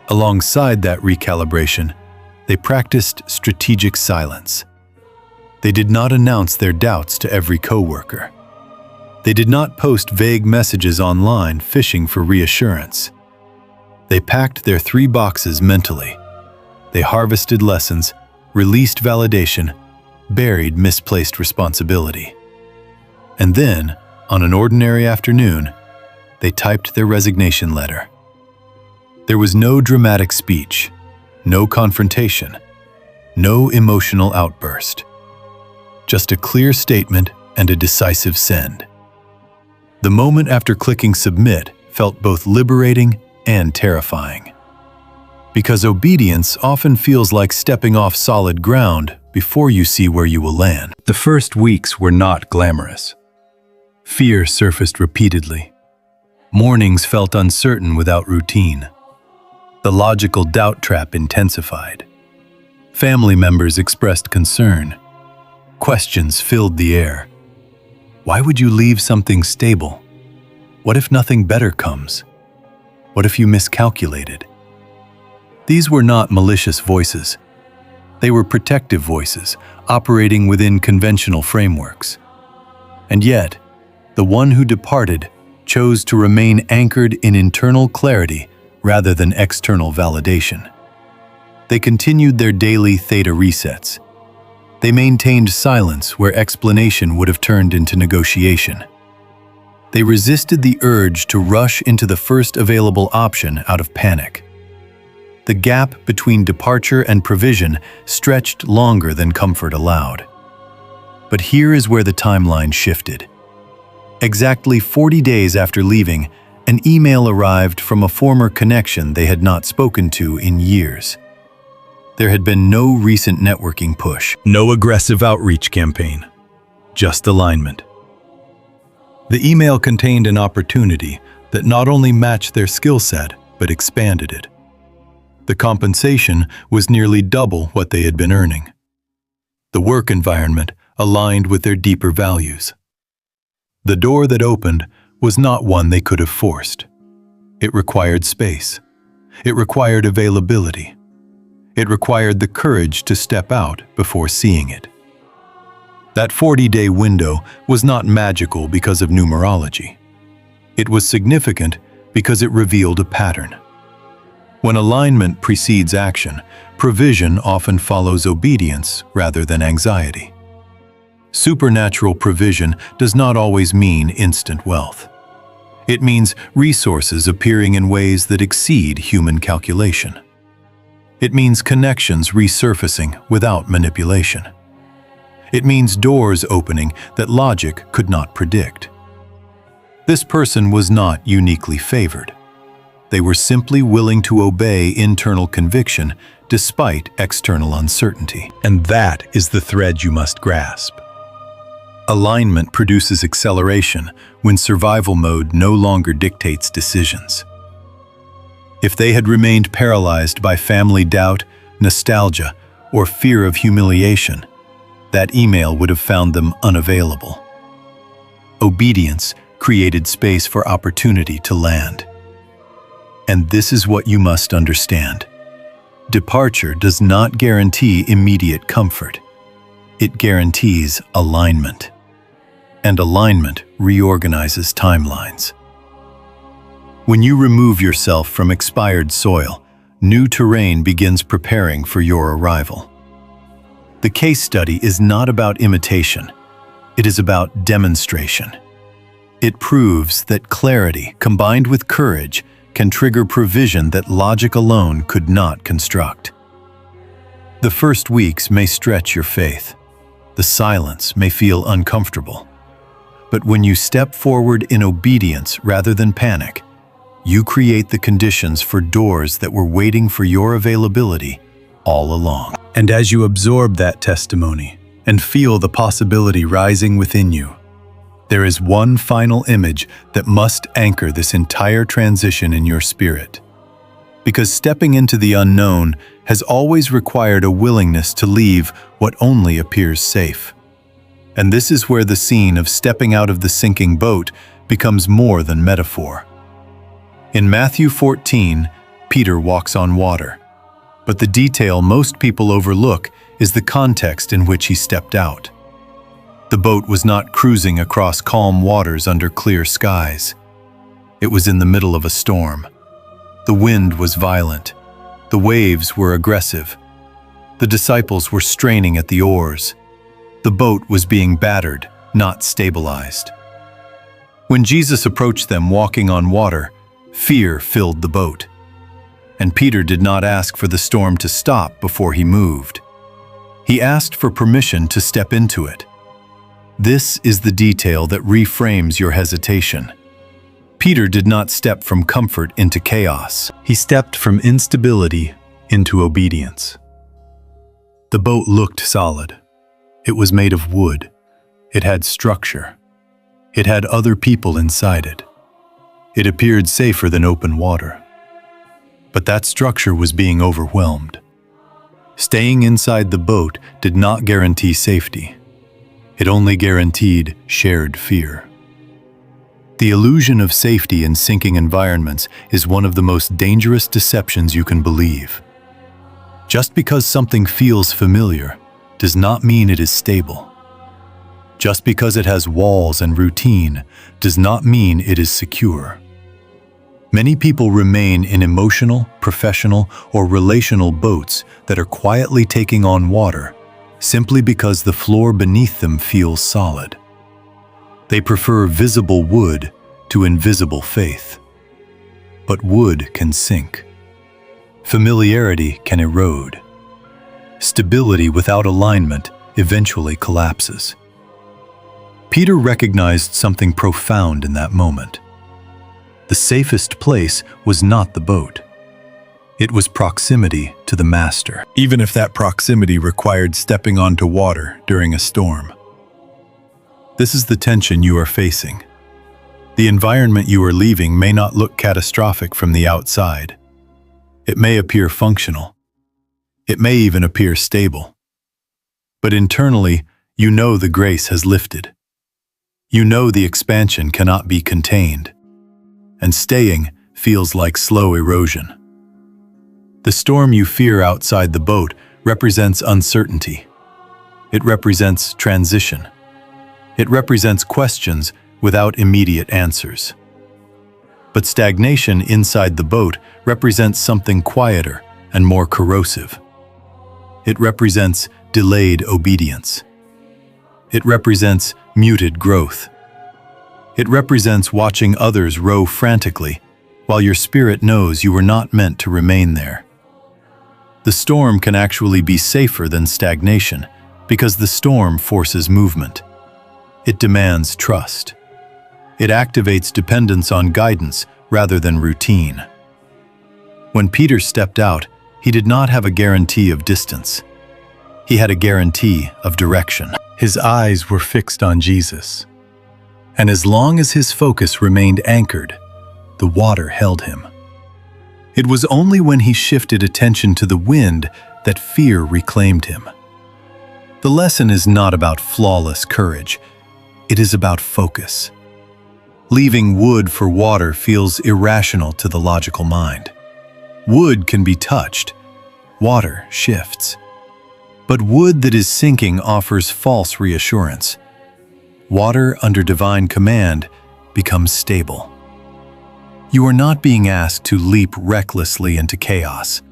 Alongside that recalibration, they practiced strategic silence. They did not announce their doubts to every coworker. They did not post vague messages online fishing for reassurance. They packed their 3 boxes mentally. They harvested lessons, released validation, buried misplaced responsibility. And then, on an ordinary afternoon, they typed their resignation letter. There was no dramatic speech, no confrontation, no emotional outburst. Just a clear statement and a decisive send. The moment after clicking submit felt both liberating and terrifying. Because obedience often feels like stepping off solid ground before you see where you will land. The first weeks were not glamorous. Fear surfaced repeatedly. Mornings felt uncertain without routine. The logical doubt trap intensified. Family members expressed concern. Questions filled the air. Why would you leave something stable? What if nothing better comes? What if you miscalculated? These were not malicious voices. They were protective voices, operating within conventional frameworks. And yet, the one who departed chose to remain anchored in internal clarity rather than external validation. They continued their daily theta resets. They maintained silence where explanation would have turned into negotiation. They resisted the urge to rush into the first available option out of panic. The gap between departure and provision stretched longer than comfort allowed. But here is where the timeline shifted. Exactly 40 days after leaving, an email arrived from a former connection they had not spoken to in years. There had been no recent networking push, no aggressive outreach campaign, just alignment. The email contained an opportunity that not only matched their skill set, but expanded it. The compensation was nearly double what they had been earning. The work environment aligned with their deeper values. The door that opened was not one they could have forced. It required space. It required availability. It required the courage to step out before seeing it. That 40-day window was not magical because of numerology. It was significant because it revealed a pattern. When alignment precedes action, provision often follows obedience rather than anxiety. Supernatural provision does not always mean instant wealth. It means resources appearing in ways that exceed human calculation. It means connections resurfacing without manipulation. It means doors opening that logic could not predict. This person was not uniquely favored. They were simply willing to obey internal conviction despite external uncertainty. And that is the thread you must grasp. Alignment produces acceleration when survival mode no longer dictates decisions. If they had remained paralyzed by family doubt, nostalgia, or fear of humiliation, that email would have found them unavailable. Obedience created space for opportunity to land. And this is what you must understand. Departure does not guarantee immediate comfort. It guarantees alignment. And alignment reorganizes timelines. When you remove yourself from expired soil, new terrain begins preparing for your arrival. The case study is not about imitation. It is about demonstration. It proves that clarity, combined with courage, can trigger provision that logic alone could not construct. The first weeks may stretch your faith. The silence may feel uncomfortable. But when you step forward in obedience rather than panic, you create the conditions for doors that were waiting for your availability all along. And as you absorb that testimony and feel the possibility rising within you, there is one final image that must anchor this entire transition in your spirit. Because stepping into the unknown has always required a willingness to leave what only appears safe. And this is where the scene of stepping out of the sinking boat becomes more than metaphor. In Matthew 14, Peter walks on water. But the detail most people overlook is the context in which he stepped out. The boat was not cruising across calm waters under clear skies. It was in the middle of a storm. The wind was violent. The waves were aggressive. The disciples were straining at the oars. The boat was being battered, not stabilized. When Jesus approached them walking on water, fear filled the boat. And Peter did not ask for the storm to stop before he moved. He asked for permission to step into it. This is the detail that reframes your hesitation. Peter did not step from comfort into chaos. He stepped from instability into obedience. The boat looked solid. It was made of wood. It had structure. It had other people inside it. It appeared safer than open water. But that structure was being overwhelmed. Staying inside the boat did not guarantee safety. It only guaranteed shared fear. The illusion of safety in sinking environments is one of the most dangerous deceptions you can believe. Just because something feels familiar does not mean it is stable. Just because it has walls and routine does not mean it is secure. Many people remain in emotional, professional, or relational boats that are quietly taking on water simply because the floor beneath them feels solid. They prefer visible wood to invisible faith. But wood can sink. Familiarity can erode. Stability without alignment eventually collapses. Peter recognized something profound in that moment. The safest place was not the boat. It was proximity to the Master, even if that proximity required stepping onto water during a storm. This is the tension you are facing. The environment you are leaving may not look catastrophic from the outside. It may appear functional. It may even appear stable. But internally, you know the grace has lifted. You know the expansion cannot be contained, and staying feels like slow erosion. The storm you fear outside the boat represents uncertainty. It represents transition. It represents questions without immediate answers. But stagnation inside the boat represents something quieter and more corrosive. It represents delayed obedience. It represents muted growth. It represents watching others row frantically while your spirit knows you were not meant to remain there. The storm can actually be safer than stagnation because the storm forces movement. It demands trust. It activates dependence on guidance rather than routine. When Peter stepped out, he did not have a guarantee of distance. He had a guarantee of direction. His eyes were fixed on Jesus. And as long as his focus remained anchored, the water held him. It was only when he shifted attention to the wind that fear reclaimed him. The lesson is not about flawless courage. It is about focus. Leaving wood for water feels irrational to the logical mind. Wood can be touched. Water shifts. But wood that is sinking offers false reassurance. Water under divine command becomes stable. You are not being asked to leap recklessly into chaos.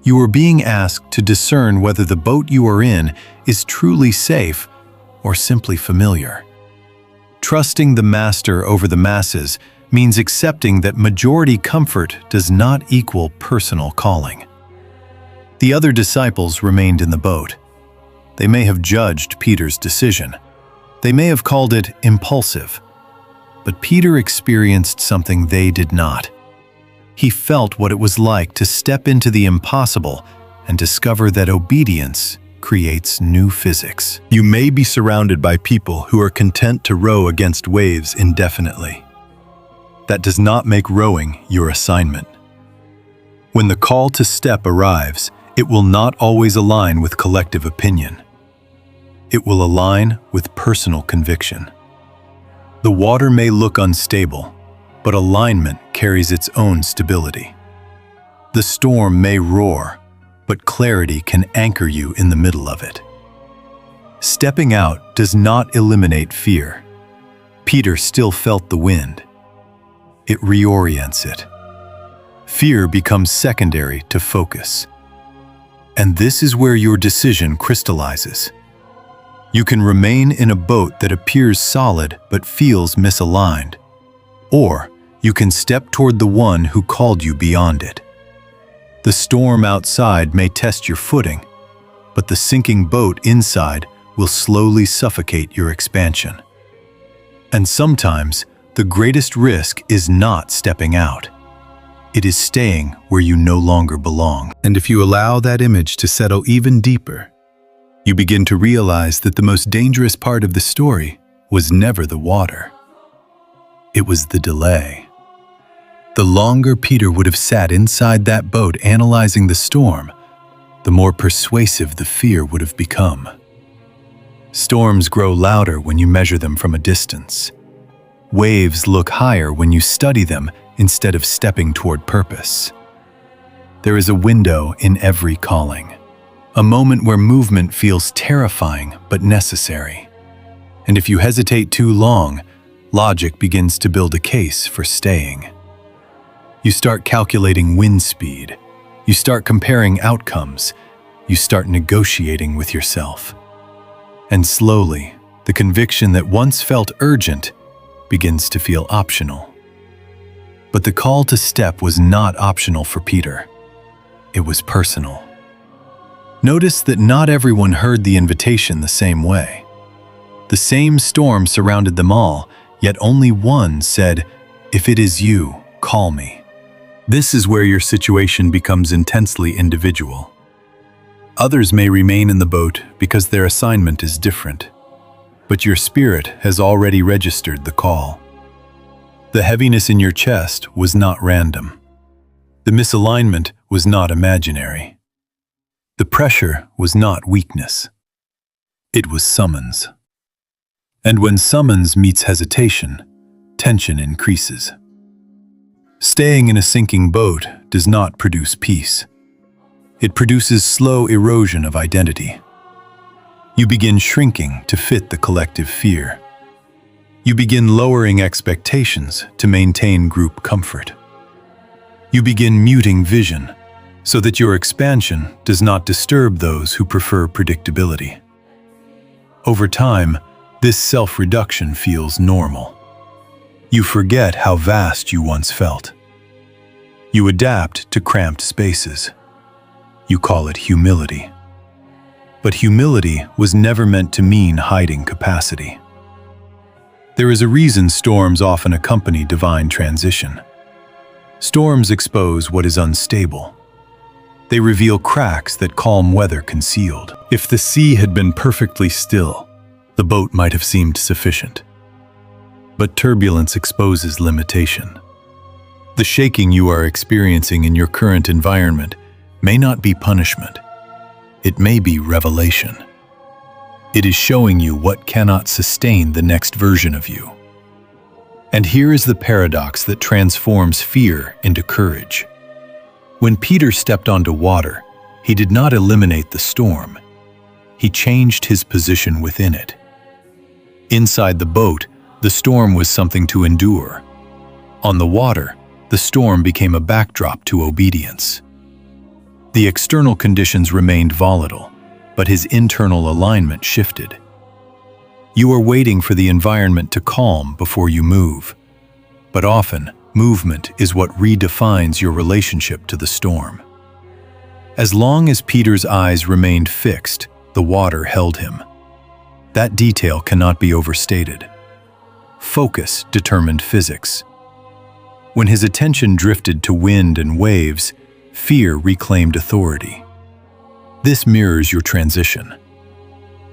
You are being asked to discern whether the boat you are in is truly safe or simply familiar. Trusting the master over the masses means accepting that majority comfort does not equal personal calling. The other disciples remained in the boat. They may have judged Peter's decision. They may have called it impulsive. But Peter experienced something they did not. He felt what it was like to step into the impossible and discover that obedience creates new physics. You may be surrounded by people who are content to row against waves indefinitely. That does not make rowing your assignment. When the call to step arrives, it will not always align with collective opinion. It will align with personal conviction. The water may look unstable, but alignment carries its own stability. The storm may roar, but clarity can anchor you in the middle of it. Stepping out does not eliminate fear. Peter still felt the wind. It reorients it. Fear becomes secondary to focus. And this is where your decision crystallizes. You can remain in a boat that appears solid but feels misaligned. Or you can step toward the one who called you beyond it. The storm outside may test your footing, but the sinking boat inside will slowly suffocate your expansion. And sometimes, the greatest risk is not stepping out. It is staying where you no longer belong. And if you allow that image to settle even deeper, you begin to realize that the most dangerous part of the story was never the water. It was the delay. The longer Peter would have sat inside that boat analyzing the storm, the more persuasive the fear would have become. Storms grow louder when you measure them from a distance. Waves look higher when you study them instead of stepping toward purpose. There is a window in every calling. A moment where movement feels terrifying but necessary. And if you hesitate too long, logic begins to build a case for staying. You start calculating wind speed. You start comparing outcomes. You start negotiating with yourself. And slowly, the conviction that once felt urgent begins to feel optional. But the call to step was not optional for Peter. It was personal. Notice that not everyone heard the invitation the same way. The same storm surrounded them all, yet only one said, "If it is you, call me." This is where your situation becomes intensely individual. Others may remain in the boat because their assignment is different, but your spirit has already registered the call. The heaviness in your chest was not random. The misalignment was not imaginary. The pressure was not weakness. It was summoned. And when summons meets hesitation, tension increases. Staying in a sinking boat does not produce peace. It produces slow erosion of identity. You begin shrinking to fit the collective fear. You begin lowering expectations to maintain group comfort. You begin muting vision so that your expansion does not disturb those who prefer predictability. Over time, this self-reduction feels normal. You forget how vast you once felt. You adapt to cramped spaces. You call it humility. But humility was never meant to mean hiding capacity. There is a reason storms often accompany divine transition. Storms expose what is unstable. They reveal cracks that calm weather concealed. If the sea had been perfectly still, the boat might have seemed sufficient. But turbulence exposes limitation. The shaking you are experiencing in your current environment may not be punishment. It may be revelation. It is showing you what cannot sustain the next version of you. And here is the paradox that transforms fear into courage. When Peter stepped onto water, he did not eliminate the storm. He changed his position within it. Inside the boat, the storm was something to endure. On the water, the storm became a backdrop to obedience. The external conditions remained volatile, but his internal alignment shifted. You are waiting for the environment to calm before you move. But often, movement is what redefines your relationship to the storm. As long as Peter's eyes remained fixed, the water held him. That detail cannot be overstated. Focus determined physics. When his attention drifted to wind and waves, fear reclaimed authority. This mirrors your transition.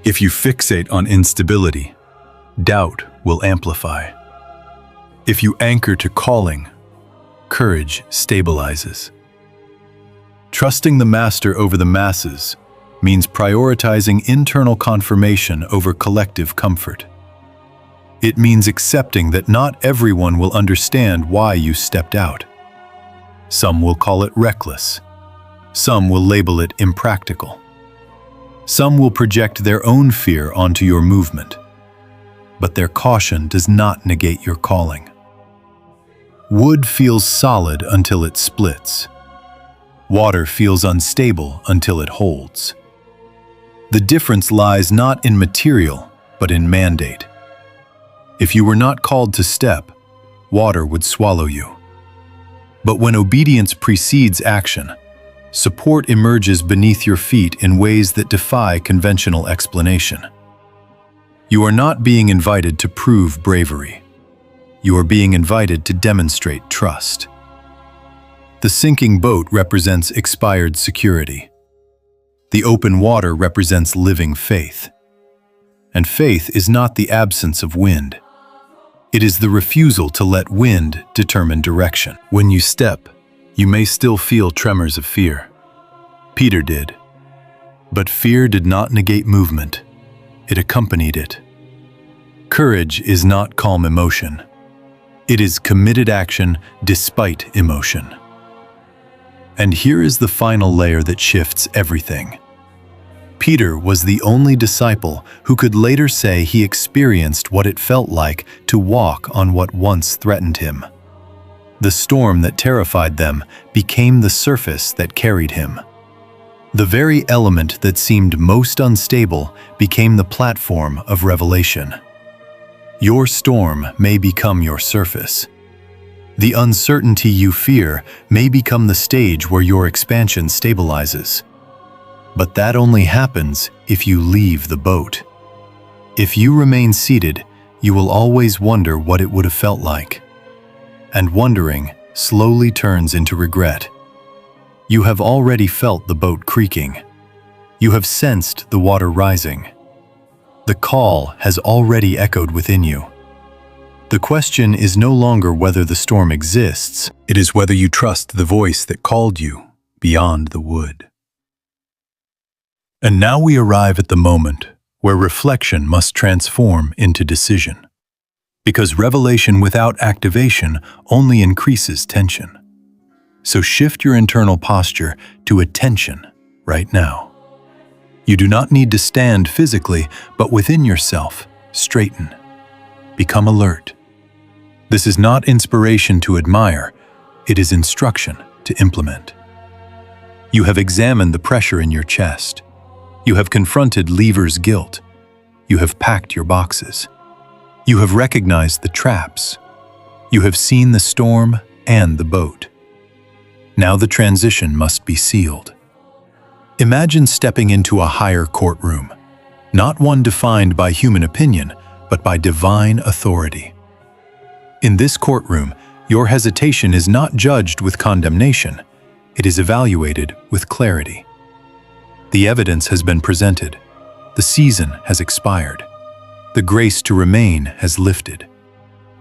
If you fixate on instability, doubt will amplify. If you anchor to calling, courage stabilizes. Trusting the master over the masses means prioritizing internal confirmation over collective comfort. It means accepting that not everyone will understand why you stepped out. Some will call it reckless. Some will label it impractical. Some will project their own fear onto your movement. But their caution does not negate your calling. Wood feels solid until it splits. Water feels unstable until it holds. The difference lies not in material, but in mandate. If you were not called to step, water would swallow you. But when obedience precedes action, support emerges beneath your feet in ways that defy conventional explanation. You are not being invited to prove bravery. You are being invited to demonstrate trust. The sinking boat represents expired security. The open water represents living faith. And faith is not the absence of wind. It is the refusal to let wind determine direction. When you step, you may still feel tremors of fear. Peter did. But fear did not negate movement. It accompanied it. Courage is not calm emotion. It is committed action despite emotion. And here is the final layer that shifts everything. Peter was the only disciple who could later say he experienced what it felt like to walk on what once threatened him. The storm that terrified them became the surface that carried him. The very element that seemed most unstable became the platform of revelation. Your storm may become your surface. The uncertainty you fear may become the stage where your expansion stabilizes. But that only happens if you leave the boat. If you remain seated, you will always wonder what it would have felt like. And wondering slowly turns into regret. You have already felt the boat creaking. You have sensed the water rising. The call has already echoed within you. The question is no longer whether the storm exists, it is whether you trust the voice that called you beyond the wood. And now we arrive at the moment where reflection must transform into decision. Because revelation without activation only increases tension. So shift your internal posture to attention right now. You do not need to stand physically, but within yourself, straighten. Become alert. This is not inspiration to admire, it is instruction to implement. You have examined the pressure in your chest. You have confronted lever's guilt. You have packed your boxes. You have recognized the traps. You have seen the storm and the boat. Now the transition must be sealed. Imagine stepping into a higher courtroom, not one defined by human opinion, but by divine authority. In this courtroom, your hesitation is not judged with condemnation, it is evaluated with clarity. The evidence has been presented. The season has expired. The grace to remain has lifted.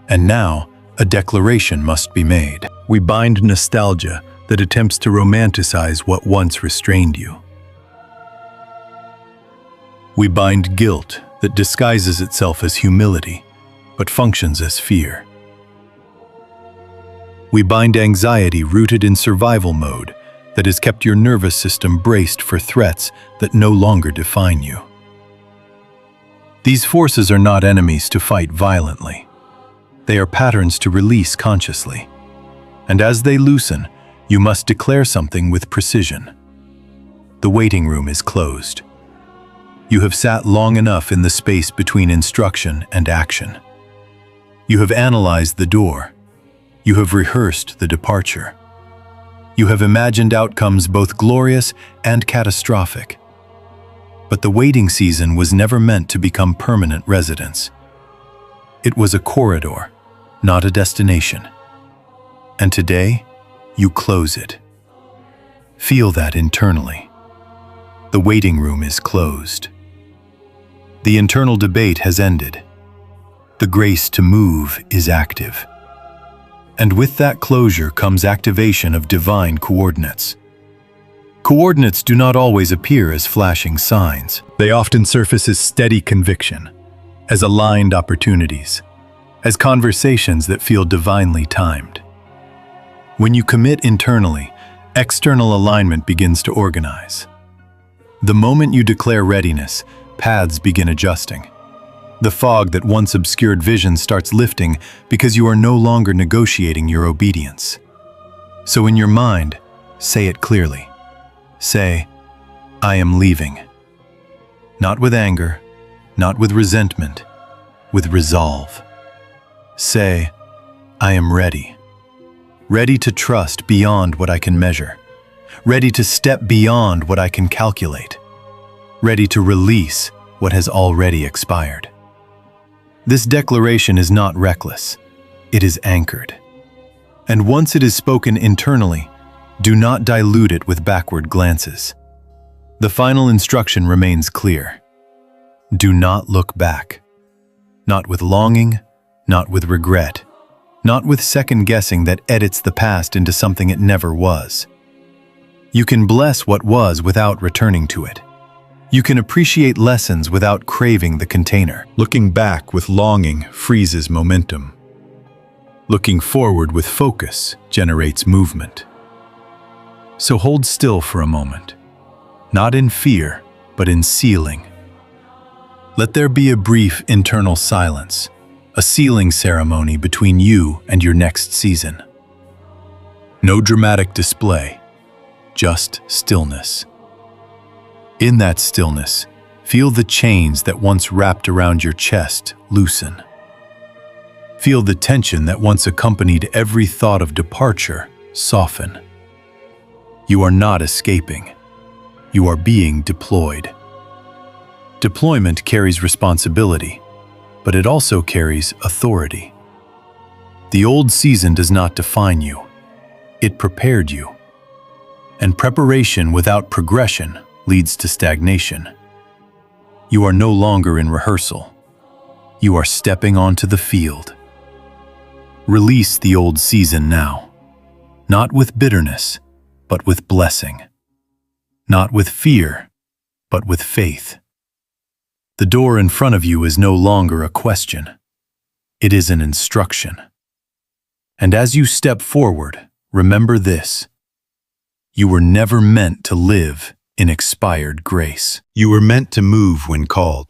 And now, a declaration must be made. We bind nostalgia that attempts to romanticize what once restrained you. We bind guilt that disguises itself as humility, but functions as fear. We bind anxiety rooted in survival mode that has kept your nervous system braced for threats that no longer define you. These forces are not enemies to fight violently. They are patterns to release consciously. And as they loosen, you must declare something with precision. The waiting room is closed. You have sat long enough in the space between instruction and action. You have analyzed the door. You have rehearsed the departure. You have imagined outcomes both glorious and catastrophic. But the waiting season was never meant to become permanent residence. It was a corridor, not a destination. And today, you close it. Feel that internally. The waiting room is closed. The internal debate has ended. The grace to move is active. And with that closure comes activation of divine coordinates. Coordinates do not always appear as flashing signs. They often surface as steady conviction, as aligned opportunities, as conversations that feel divinely timed. When you commit internally, external alignment begins to organize. The moment you declare readiness, paths begin adjusting. The fog that once obscured vision starts lifting because you are no longer negotiating your obedience. So in your mind, say it clearly. Say, I am leaving. Not with anger, not with resentment, with resolve. Say, I am ready. Ready to trust beyond what I can measure. Ready to step beyond what I can calculate. Ready to release what has already expired. This declaration is not reckless, it is anchored. And once it is spoken internally, do not dilute it with backward glances. The final instruction remains clear. Do not look back. Not with longing, not with regret, not with second guessing that edits the past into something it never was. You can bless what was without returning to it. You can appreciate lessons without craving the container. Looking back with longing freezes momentum. Looking forward with focus generates movement. So hold still for a moment, not in fear, but in sealing. Let there be a brief internal silence, a sealing ceremony between you and your next season. No dramatic display, just stillness. In that stillness, feel the chains that once wrapped around your chest loosen. Feel the tension that once accompanied every thought of departure soften. You are not escaping. You are being deployed. Deployment carries responsibility, but it also carries authority. The old season does not define you. It prepared you. And preparation without progression leads to stagnation. You are no longer in rehearsal. You are stepping onto the field. Release the old season now, not with bitterness, but with blessing. Not with fear, but with faith. The door in front of you is no longer a question. It is an instruction. And as you step forward, remember this. You were never meant to live in expired grace. You were meant to move when called.